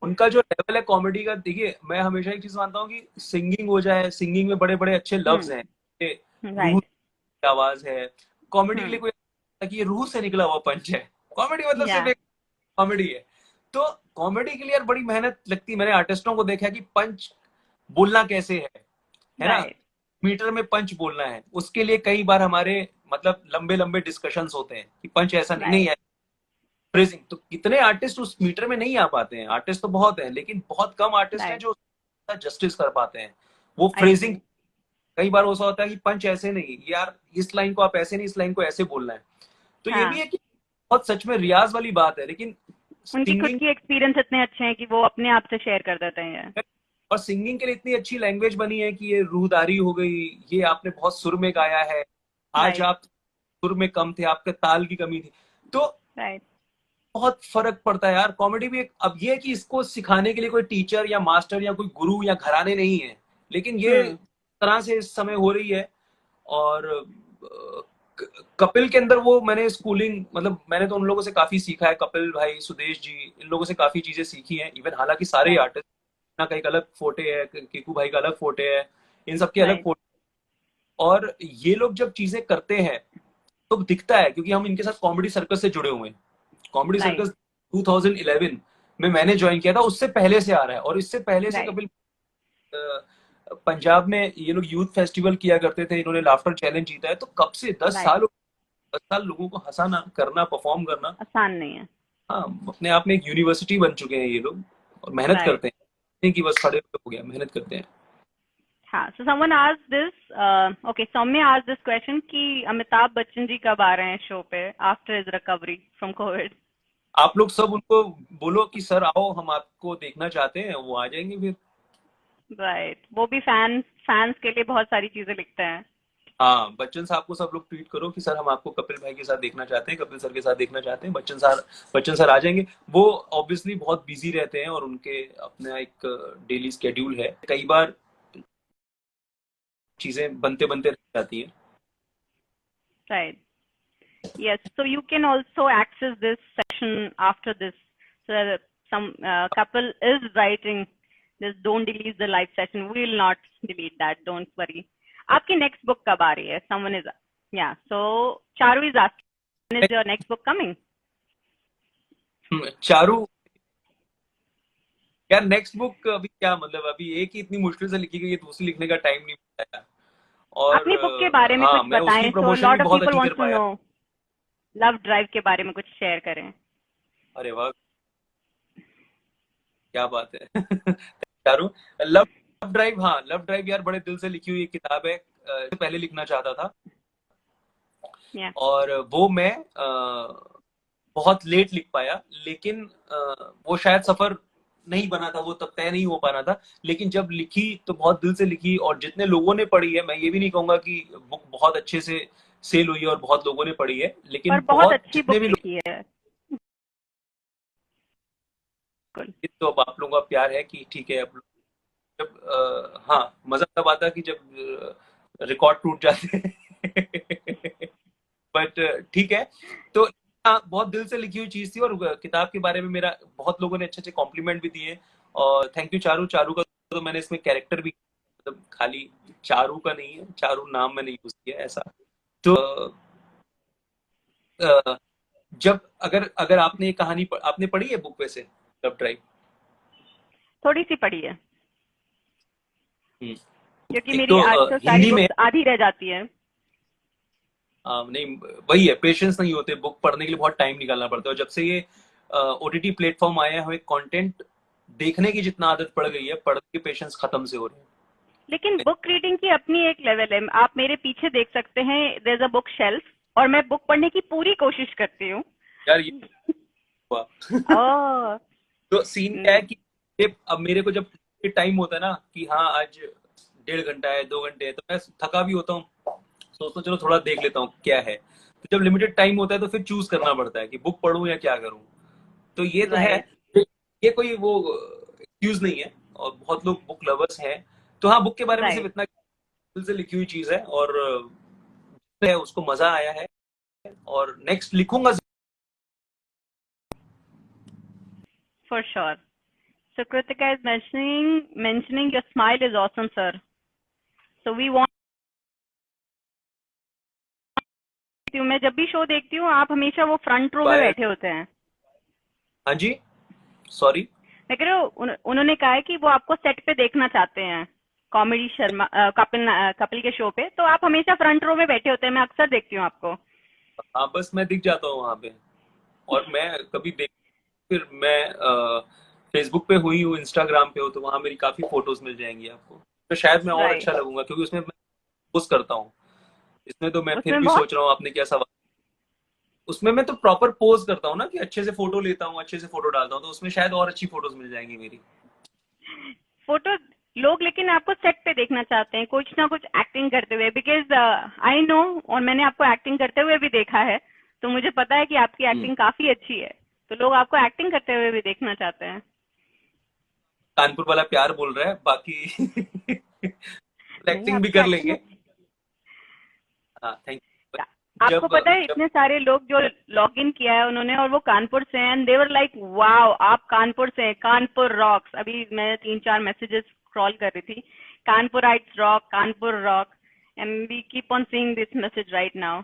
उनका जो लेवल है कॉमेडी का, देखिए मैं हमेशा एक चीज मानता हूँ कि सिंगिंग हो जाए, सिंगिंग में बड़े बड़े अच्छे लफ्ज हैं, ये रूह राइट की आवाज है। कॉमेडी के लिए हम्म कोई कि ये रूह से निकला हुआ पंच है। कॉमेडी मतलब या सिर्फ एक कॉमेडी है। तो कॉमेडी के लिए यार बड़ी मेहनत लगती है। मैंने आर्टिस्टों को देखा कि पंच बोलना कैसे है ना, राइट मीटर में पंच बोलना है, उसके लिए कई बार हमारे मतलब लंबे लंबे डिस्कशंस होते हैं कि पंच ऐसा नहीं नहीं राइट है, फ्रेजिंग। तो कितने आर्टिस्ट उस मीटर में नहीं आ पाते हैं। आर्टिस्ट तो बहुत हैं, लेकिन बहुत कम आर्टिस्ट हैं राइट जो जस्टिस कर पाते हैं वो आई फ्रेजिंग। एग्री कई बार ऐसा होता है कि पंच ऐसे नहीं यार, इस लाइन को आप ऐसे नहीं, इस लाइन को ऐसे बोलना है। तो ये भी हाँ है कि बहुत सच में रियाज वाली बात है, लेकिन उनकी खुद सिंगिंग, की एक्सपीरियंस इतने अच्छे हैं कि वो अपने आप से शेयर कर देते हैं। और सिंगिंग के लिए इतनी अच्छी लैंग्वेज बनी है कि ये रूहदारी हो गई, ये आपने बहुत सुर में गाया है, आज राइट आप सुर में कम थे, आपके ताल की कमी थी। तो राइट बहुत फर्क पड़ता है यार। कॉमेडी भी एक, अब ये है कि इसको सिखाने के लिए कोई टीचर या मास्टर या कोई गुरु या घराने नहीं है, लेकिन ये हम्म तरह से इस समय हो रही है। और कपिल के अंदर वो मैंने स्कूलिंग, मतलब मैंने तो उन लोगों से काफी सीखा है, कपिल भाई, सुदेश जी, इन लोगों से काफी चीजें सीखी हैं। इवन हालांकि सारे राइट आर्टिस्ट ना का एक अलग फोटे है, केकू भाई का अलग फोटे है, इन सबके अलग राइट फोटे। और ये लोग जब चीजें करते हैं तो दिखता है, क्योंकि हम इनके साथ कॉमेडी सर्कस से जुड़े हुए हैं। कॉमेडी राइट सर्कस 2011 में मैंने ज्वाइन किया था, उससे पहले से आ रहा है। और इससे पहले से राइट कपिल पंजाब में ये लोग यूथ फेस्टिवल किया करते थे, इन्होंने लाफ्टर चैलेंज जीता है। तो कब से 10 साल, राइट 10 साल लोगों को हंसाना, करना, परफॉर्म करना, आसान नहीं है। हाँ, अपने आप में एक यूनिवर्सिटी बन चुके हैं ये लोग। और मेहनत राइट करते हैं, नहीं कि बस खड़े हो गया, मेहनत करते हैं। हाँ, so someone asked this, okay, Saumya asked this question कि अमिताभ बच्चन जी कब आ रहे हैं शो पे after his recovery from COVID? आप लोग सब उनको बोलो कि सर आओ, हम आपको देखना चाहते हैं, वो आ जाएंगे फिर। राइट वो भी फैंस के लिए बहुत सारी चीजें लिखते हैं। हाँ, बच्चन साहब को सब लोग ट्वीट करो कि सर हम आपको कपिल भाई के साथ देखना चाहते हैं, कपिल सर के साथ देखना चाहते हैं। बच्चन सर आ जाएंगे। वो ऑब्वियसली बहुत बिजी रहते हैं और उनके अपना एक डेली स्केड्यूल है, कई बार चीजें बनते बनते रह जाती हैं। Right yes, so you can also access this session after this. So that some couple is writing this, don't delete the live session, we will not delete that, don't worry. आपकी next book कब आ रही है? Someone is, yeah, so Charu is asking, when is your next book coming? Charu, यार नेक्स्ट बुक अभी क्या, मतलब अभी एक ही इतनी मुश्किल से लिखी गई है, दूसरी लिखने का टाइम नहीं मिला है। और अपनी बुक के बारे में हाँ, कुछ मैं उसकी बताएं, so प्रमोशन भी lot of बहुत people अच्छी want कर to पाया। know. लव ड्राइव के बारे में कुछ शेयर करें। अरे वाह, क्या बात है। चारू, लव ड्राइव, हाँ लव ड्राइव यार बड़े दिल से लिखी हुई एक किताब है। पहले लिखना चाहता था yeah. और वो मैं बहुत लेट लिख पाया, लेकिन वो शायद सफर नहीं बना था, वो तब तय नहीं हो पाना था। लेकिन जब लिखी तो बहुत दिल से लिखी, और जितने लोगों ने पढ़ी है, मैं ये भी नहीं कहूंगा कि बुक बहुत अच्छे से सेल हुई है और बहुत लोगों ने पढ़ी है, और लेकिन बहुत बहुत अच्छी जितने बुक भी लोग, लिखी है। तो अब आप लोगों का प्यार है कि ठीक है। अब जब हाँ, मजा तब आता कि जब रिकॉर्ड टूट जाते हैं। बट ठीक है। तो हाँ, बहुत दिल से लिखी हुई चीज थी। और किताब के बारे में मेरा बहुत लोगों ने अच्छे अच्छे कॉम्प्लीमेंट भी दिए। और थैंक यू चारू। चारू का तो मैंने इसमें कैरेक्टर भी, मतलब खाली चारू का नहीं है, चारू नाम मैंने यूज किया ऐसा। तो अ, जब अगर अगर आपने ये कहानी आपने पढ़ी है बुक वैसे, लव ड्राइव? थोड़ी सी पढ़ी है, क्योंकि एक मेरी तो आजकल सारी हिंदी में, बुक्स आधी रह जाती है। नहीं वही है, पेशेंस नहीं होते, बुक पढ़ने के लिए बहुत टाइम निकालना पड़ता है। और जब से ये ओटीटी प्लेटफॉर्म आया है, हमें कंटेंट देखने की जितना आदत पड़ गई है, पढ़ के पेशेंस खत्म से हो रहे हैं। लेकिन बुक रीडिंग की अपनी एक लेवल है, आप मेरे पीछे देख सकते हैं, there is a book shelf, और मैं बुक पढ़ने की पूरी कोशिश करती हूँ। यार ये हुआ। ओह तो सीन क्या है कि अब मेरे को जब टाइम होता है ना कि हाँ आज 1.5 घंटा है, 2 घंटे है, तो मैं थका भी होता हूँ, सोचता चलो थोड़ा देख लेता हूँ क्या है। तो जब लिमिटेड टाइम होता है तो फिर चूज करना पड़ता है कि बुक पढ़ूं या क्या करूं। तो ये तो है, राइट ये कोई वो एक्सक्यूज नहीं है। और बहुत लोग बुक लवर्स हैं। तो हाँ, बुक के बारे में सिर्फ राइट इतना, दिल से लिखी हुई चीज है और है, उसको मजा आया है और नेक्स्ट लिखूंगा। for sure. So Kritika is mentioning your smile is awesome, sir. So we want, मैं जब भी शो देखती हूँ आप हमेशा वो फ्रंट रो में बैठे होते हैं। हाँ जी, सॉरी। मैं कह रही हूँ उन्होंने कहा है कि वो आपको सेट पे देखना चाहते हैं, कॉमेडी शर्मा कपिल के शो पे, तो आप हमेशा फ्रंट रो में बैठे होते हैं, मैं अक्सर देखती हूँ आपको। हाँ, बस मैं दिख जाता हूँ वहां पे। और मैं कभी देख, फिर मैं फेसबुक पे हुई हूँ, इंस्टाग्राम पे हो, तो वहां मेरी काफी फोटोज मिल जाएंगी आपको। तो शायद मैं और राइट अच्छा लगूंगा, क्योंकि उसमें मैं पोस्ट करता हूँ। इसमें तो मैं फिर उसमें भी बहुत सोच रहा हूँ, आपने क्या सवाल, उसमें मैं तो प्रॉपर पोज करता हूँ ना, कि अच्छे से फोटो लेता हूँ, अच्छे से फोटो डालता हूँ, तो उसमें शायद और अच्छी फोटोज मिल जाएंगी मेरी। फोटो लोग लेकिन आपको सेट पे देखना चाहते हैं, कुछ ना कुछ एक्टिंग करते हुए, बिकॉज आई नो, और मैंने आपको एक्टिंग करते हुए भी देखा है, तो मुझे पता है कि आपकी एक्टिंग काफी अच्छी है, तो लोग आपको एक्टिंग करते हुए भी देखना चाहते हैं। कानपुर वाला प्यार बोल रहा है बाकी। नहीं, एक्टिंग भी आपके कर लेंगे। एक्टिंग हाँ, थैंक यू। आपको पता है जब इतने सारे लोग जो लॉग इन किया है उन्होंने और वो कानपुर से हैं, दे वर लाइक वाओ आप कानपुर से हैं, कानपुर रॉक्स। अभी मैं 3-4 मैसेजेस स्क्रॉल कर रही थी, Kanpurites rock, Kanpur rock, and we keep on seeing this message right now.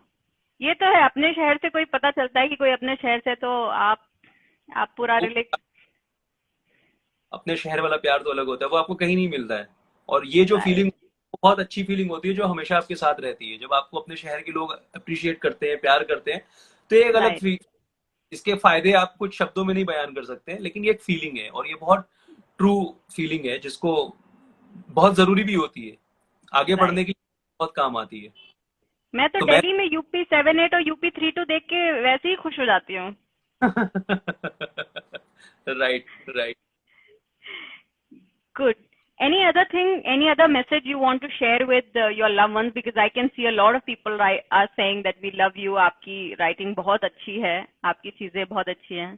ये तो है, अपने शहर से कोई पता चलता है कि कोई अपने शहर से, तो आप पूरा वो रिलेट। अपने शहर वाला प्यार तो अलग होता है, वो आपको कहीं नहीं मिलता है। और ये जो फीलिंग बहुत अच्छी फीलिंग होती है जो हमेशा आपके साथ रहती है, जब आपको अपने शहर के लोग अप्रिशिएट करते हैं, प्यार करते हैं, तो ये एक अलग राइट इसके फायदे आप कुछ शब्दों में नहीं बयान कर सकते हैं, लेकिन ये एक फीलिंग है और ये बहुत ट्रू फीलिंग है जिसको बहुत जरूरी भी होती है, आगे राइट। बढ़ने की बहुत काम आती है। मैं तो तो मैं दिल्ली में UP 7-8 और UP 3-2 देख के वैसे ही खुश हो जाती हूँ। Right right. Good. Any other message you want to share with your loved ones? Because I can see a lot of people are saying that we love you. आपकी writing बहुत अच्छी है, आपकी चीजें बहुत अच्छी हैं।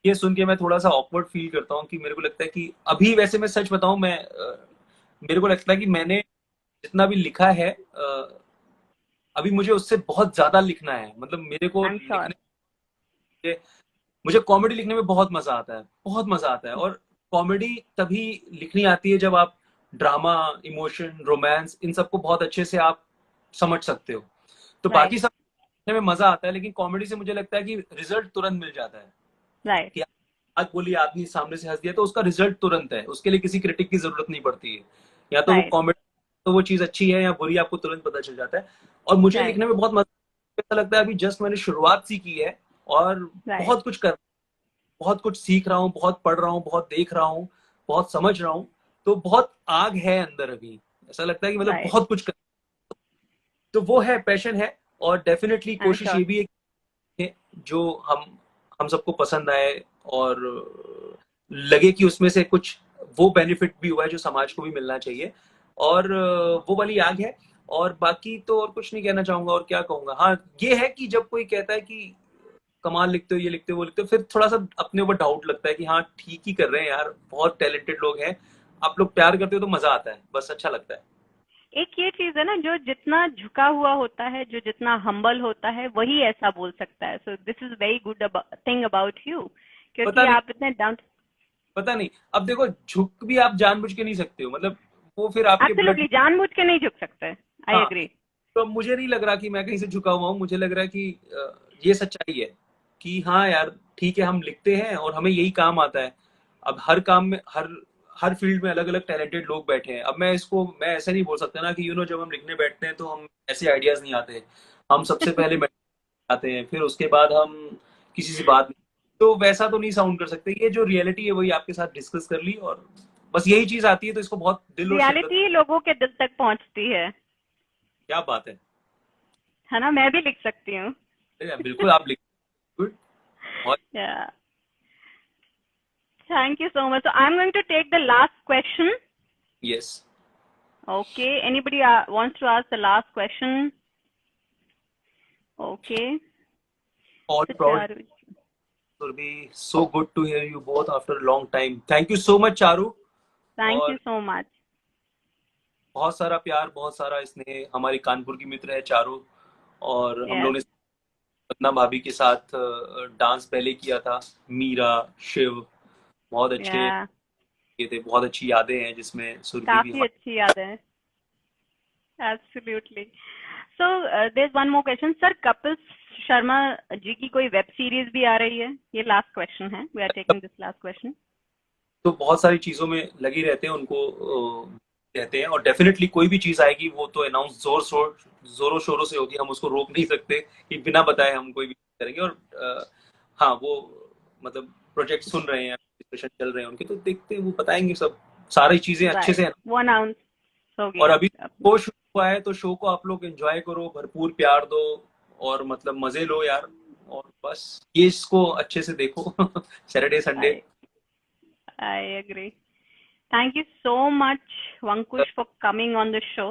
ये सुन के मैं थोड़ा सा ऑकवर्ड फील करता हूँ कि मेरे को लगता है कि अभी, वैसे मैं सच बताऊं, मेरे को लगता है कि मैंने जितना भी लिखा है अभी मुझे उससे बहुत ज्यादा लिखना है। मतलब मेरे को I'm sure. लिखने, मुझे कॉमेडी लिखने में बहुत मजा आता है, बहुत मजा आता है। और कॉमेडी तभी लिखनी आती है जब आप ड्रामा, इमोशन, रोमांस, इन सबको बहुत अच्छे से आप समझ सकते हो। तो Right. बाकी सब लिखने में मजा आता है, लेकिन कॉमेडी से मुझे लगता है कि रिजल्ट तुरंत मिल जाता है। Right. कि आज बोली आदमी सामने से हंस दिया तो उसका रिजल्ट तुरंत है, उसके लिए किसी क्रिटिक की जरूरत नहीं पड़ती है। या तो वो Right. कॉमेडी, तो वो चीज अच्छी है या बुरी, आपको तुरंत पता चल जाता है। और मुझे Right. लिखने में बहुत मजा ऐसा लगता है, अभी जस्ट मैंने शुरुआत सी की है और Right. बहुत कुछ सीख रहा हूँ, बहुत पढ़ रहा हूँ, बहुत देख रहा हूँ, बहुत समझ रहा हूँ। तो बहुत आग है अंदर अभी, ऐसा लगता है कि मतलब Right. बहुत कुछ कर, तो वो है, पैशन है। और डेफिनेटली I'm कोशिश sure. ये भी है कि जो हम सबको पसंद आए और लगे कि उसमें से कुछ वो बेनिफिट भी हुआ है जो समाज को भी मिलना चाहिए, और वो वाली आग है। और बाकी तो और कुछ नहीं कहना चाहूंगा, और क्या कहूंगा। हाँ, ये है कि जब कोई कहता है कि कमाल लिखते हो, ये लिखते हो, वो लिखते हो, फिर थोड़ा सा अपने ऊपर डाउट लगता है कि हाँ ठीक ही कर रहे हैं यार, बहुत टैलेंटेड लोग हैं, आप लोग प्यार करते हो तो मजा आता है, बस अच्छा लगता है। एक ये चीज है ना, जो जितना झुका हुआ होता है, जो जितना हम्बल होता है, वही ऐसा बोल सकता है। So this is very good thing about you, क्योंकि पता नहीं, आप इतने डाउन। पता नहीं, अब देखो झुक भी आप जानबूझ के नहीं सकते हो, मतलब वो फिर आपके ब्लड। एब्सोल्युटली जानबूझ के नहीं झुक सकते। आई हाँ, एग्री। तो मुझे नहीं लग रहा कि मैं कहीं से झुका हुआ हूँ, मुझे लग रहा है कि ये सच्चाई है कि हाँ यार ठीक है, हम लिखते हैं और हमें यही काम आता है। अब हर काम में, हर हर फील्ड में अलग अलग टैलेंटेड लोग बैठे हैं। अब मैं ऐसे नहीं बोल सकता ना कि जब हम लिखने बैठते हैं तो हम ऐसे आइडियाज नहीं आते। हम सबसे पहले आते हैं, फिर उसके बाद हम किसी से बात नहीं, तो वैसा तो नहीं साउंड कर सकते। ये जो रियलिटी है वही आपके साथ डिस्कस कर ली, और बस यही चीज आती है, तो इसको बहुत दिल और शिद्दत। रियलिटी लोगों के दिल तक पहुंचती क्या बात है ना? मैं भी लिख सकती हूँ। है, बिल्कुल आप लिख, गुड, बहुत। Yeah. Thank you so much. So I'm going to take the last question. Yes, Okay. Anybody wants to ask the last question? Okay. all So proud, Charu. Surbi, so good to hear you both after a long time. Thank you so much Charu. Thank और you so much. बहुत सारा प्यार, बहुत सारा स्नेह। हमारी कानपुर की मित्र है चारू, और हम लोगों Yes. ने पन्ना भाभी के साथ डांस पहले किया था, मीरा, शिव, बहुत अच्छे Yeah. ये थे, बहुत अच्छी यादें हैं जिसमें सुरभि भी। काफी अच्छी याद है। Absolutely. So there's one more question. Sir, Kapil Sharma ji की कोई वेब सीरीज भी आ रही है? ये लास्ट क्वेश्चन है. We are taking this last question. तो बहुत सारी चीजों में लगी रहते हैं, उनको रहते हैं, और डेफिनेटली कोई भी चीज आएगी वो तो अनाउंस जोरों शोरों से होगी, हम उसको रोक नहीं सकते कि बिना बताए हम कोई भी करेंगे। और हाँ, वो मतलब प्रोजेक्ट सुन रहे हैं, डिस्कशन चल रहे हैं उनके, तो देखते हैं, वो बताएंगे सब सारी चीजें अच्छे Right. से। वो अनाउंस होगी। और अभी शो शुरू हुआ है, तो शो को आप लोग एंजॉय करो, भरपूर प्यार दो, और मतलब मजे लो यार, और बस ये इसको अच्छे से देखो। Saturday Sunday. I agree. Thank you so much, Vankush, for coming on the show.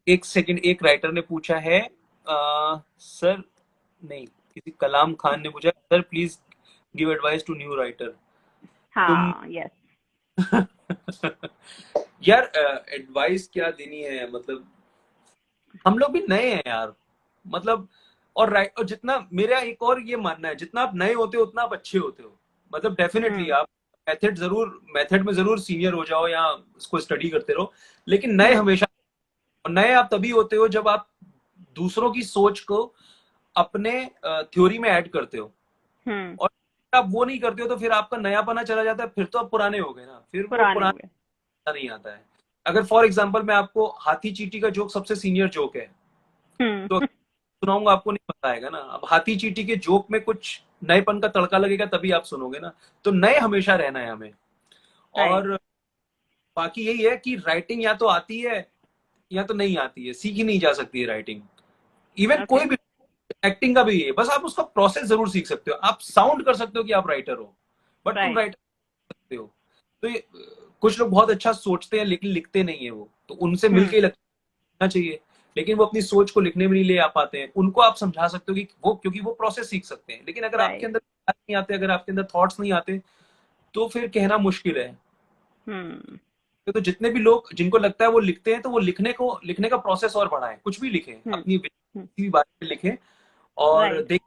एक सेकंड, एक राइटर ने पूछा है, सर, नहीं, किसी कलाम खान ने पूछा, sir please give advice to new writer. तुम हाँ, yes. यार एडवाइस क्या देनी है, मतलब हम लोग भी नए हैं यार, मतलब और राइट, और जितना मेरा एक और ये मानना है, जितना आप नए होते हो उतना आप अच्छे होते हो। मतलब डेफिनेटली हम्म आप मेथड में जरूर सीनियर हो जाओ या उसको स्टडी करते रहो, लेकिन नए हम्म हमेशा, और नए आप तभी होते हो जब आप दूसरों की सोच को अपने थ्योरी में ऐड करते हो। हम्म और आप वो नहीं करते हो तो फिर आपका नयापना चला जाता है, फिर तो आप पुराने हो गए ना, फिर वो पुराने हो पुराना गए। नहीं आता है। अगर फॉर एग्जाम्पल मैं आपको हाथी चींटी का जोक सबसे सीनियर जोक है, तो हम्म सुनाऊंगा आपको नहीं पता आएगा ना। अब हाथी चींटी के जोक में कुछ नएपन का तड़का लगेगा तभी आप सुनोगे ना। तो नए हमेशा रहना है हमें। राइट। और बाकी यही है कि राइटिंग या तो आती है या तो नहीं आती है, सीखी नहीं जा सकती है राइटिंग। Even okay. कोई भी, एक्टिंग का भी है, बस आप उसका प्रोसेस जरूर सीख सकते हो। आप साउंड कर सकते हो कि आप राइटर हो, बट तुम राइट। राइटर सकते हो। तो ये कुछ लोग बहुत अच्छा सोचते हैं लेकिन लिखते नहीं है, वो तो उनसे मिलके ही लिखना चाहिए। लेकिन वो अपनी सोच को लिखने में नहीं ले आ पाते हैं, उनको आप समझा सकते हो कि वो, क्योंकि वो प्रोसेस सीख सकते हैं। लेकिन अगर आपके राइट। अंदर बात नहीं आते, अगर आपके अंदर थॉट्स नहीं आते, तो फिर कहना मुश्किल है। हम्म तो जितने भी लोग जिनको लगता है वो लिखते हैं, तो वो लिखने का प्रोसेस और बढ़ाएं, कुछ भी लिखें, हम्म अपनी हम्म किसी भी बारे में लिखें, और राइट। देख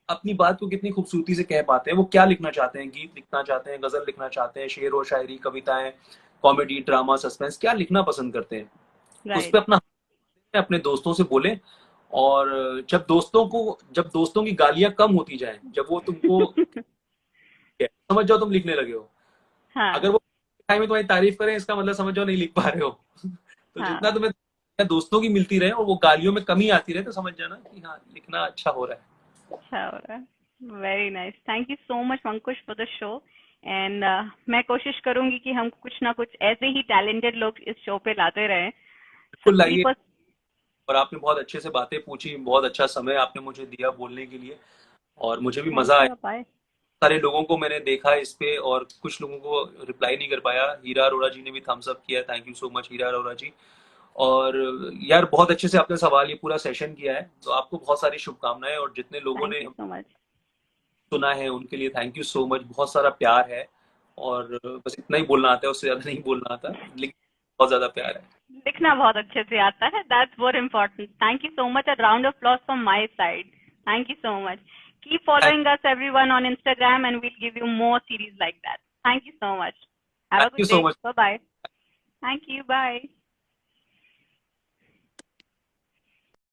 अपनी बात को कितनी खूबसूरती से कह पाते हैं, वो क्या लिखना चाहते हैं, गीत लिखना चाहते हैं, गजल लिखना चाहते हैं, शेर और शायरी, कविताएं, कॉमेडी, ड्रामा, सस्पेंस, क्या लिखना पसंद करते हैं, उस राइट। पर अपने दोस्तों से बोलें। और जब दोस्तों की गालियां कम होती जाएं, जब वो तुमको समझ जाओ तुम लिखने लगे हो। अगर हाँ। वो टाइम में तुम्हारी तारीफ करें, इसका मतलब समझ जाओ नहीं लिख पा रहे हो। तो जितना हाँ। तुम्हें दोस्तों की मिलती रहे और वो गालियों में कमी आती रहे, तो समझ जाना कि हाँ, लिखना अच्छा हो रहा है। अच्छा हो रहा है। Very nice, thank you so much Ankush for the show. And मैं कोशिश करूंगी कि हम कुछ ना कुछ ऐसे ही टैलेंटेड लोग इस शो पे लाते रहें। सो बिल्कुल लाइए। Keep us. और आपने बहुत अच्छे से बातें पूछी, बहुत अच्छा समय आपने मुझे दिया बोलने के लिए, और मुझे भी थैंक मजा यू। आया। बाय। सारे लोगों को मैंने देखा इस पे, और कुछ लोगों को रिप्लाई नहीं कर पाया। हीरा अरोड़ा जी ने भी थम्स अप किया, थैंक यू सो मच हीरा अरोड़ा जी। और यार बहुत अच्छे से आपने सवाल, ये पूरा सेशन किया है, तो आपको बहुत सारी शुभकामनाएं। और जितने लोगों थैंक ने यू सो मच। सुना है उनके लिए थैंक यू सो मच, बहुत सारा प्यार है। और बस इतना ही बोलना आता है, उससे ज्यादा नहीं बोलना आता, लेकिन बहुत ज्यादा प्यार है। लिखना बहुत अच्छे से आता है, that's more important. Thank you so much, a round of applause from my side. Thank you so much. Keep following us everyone on Instagram and we'll give you more series like that. Thank you so much. Have a thank you good so day. Much. Bye bye. Thank you. Bye.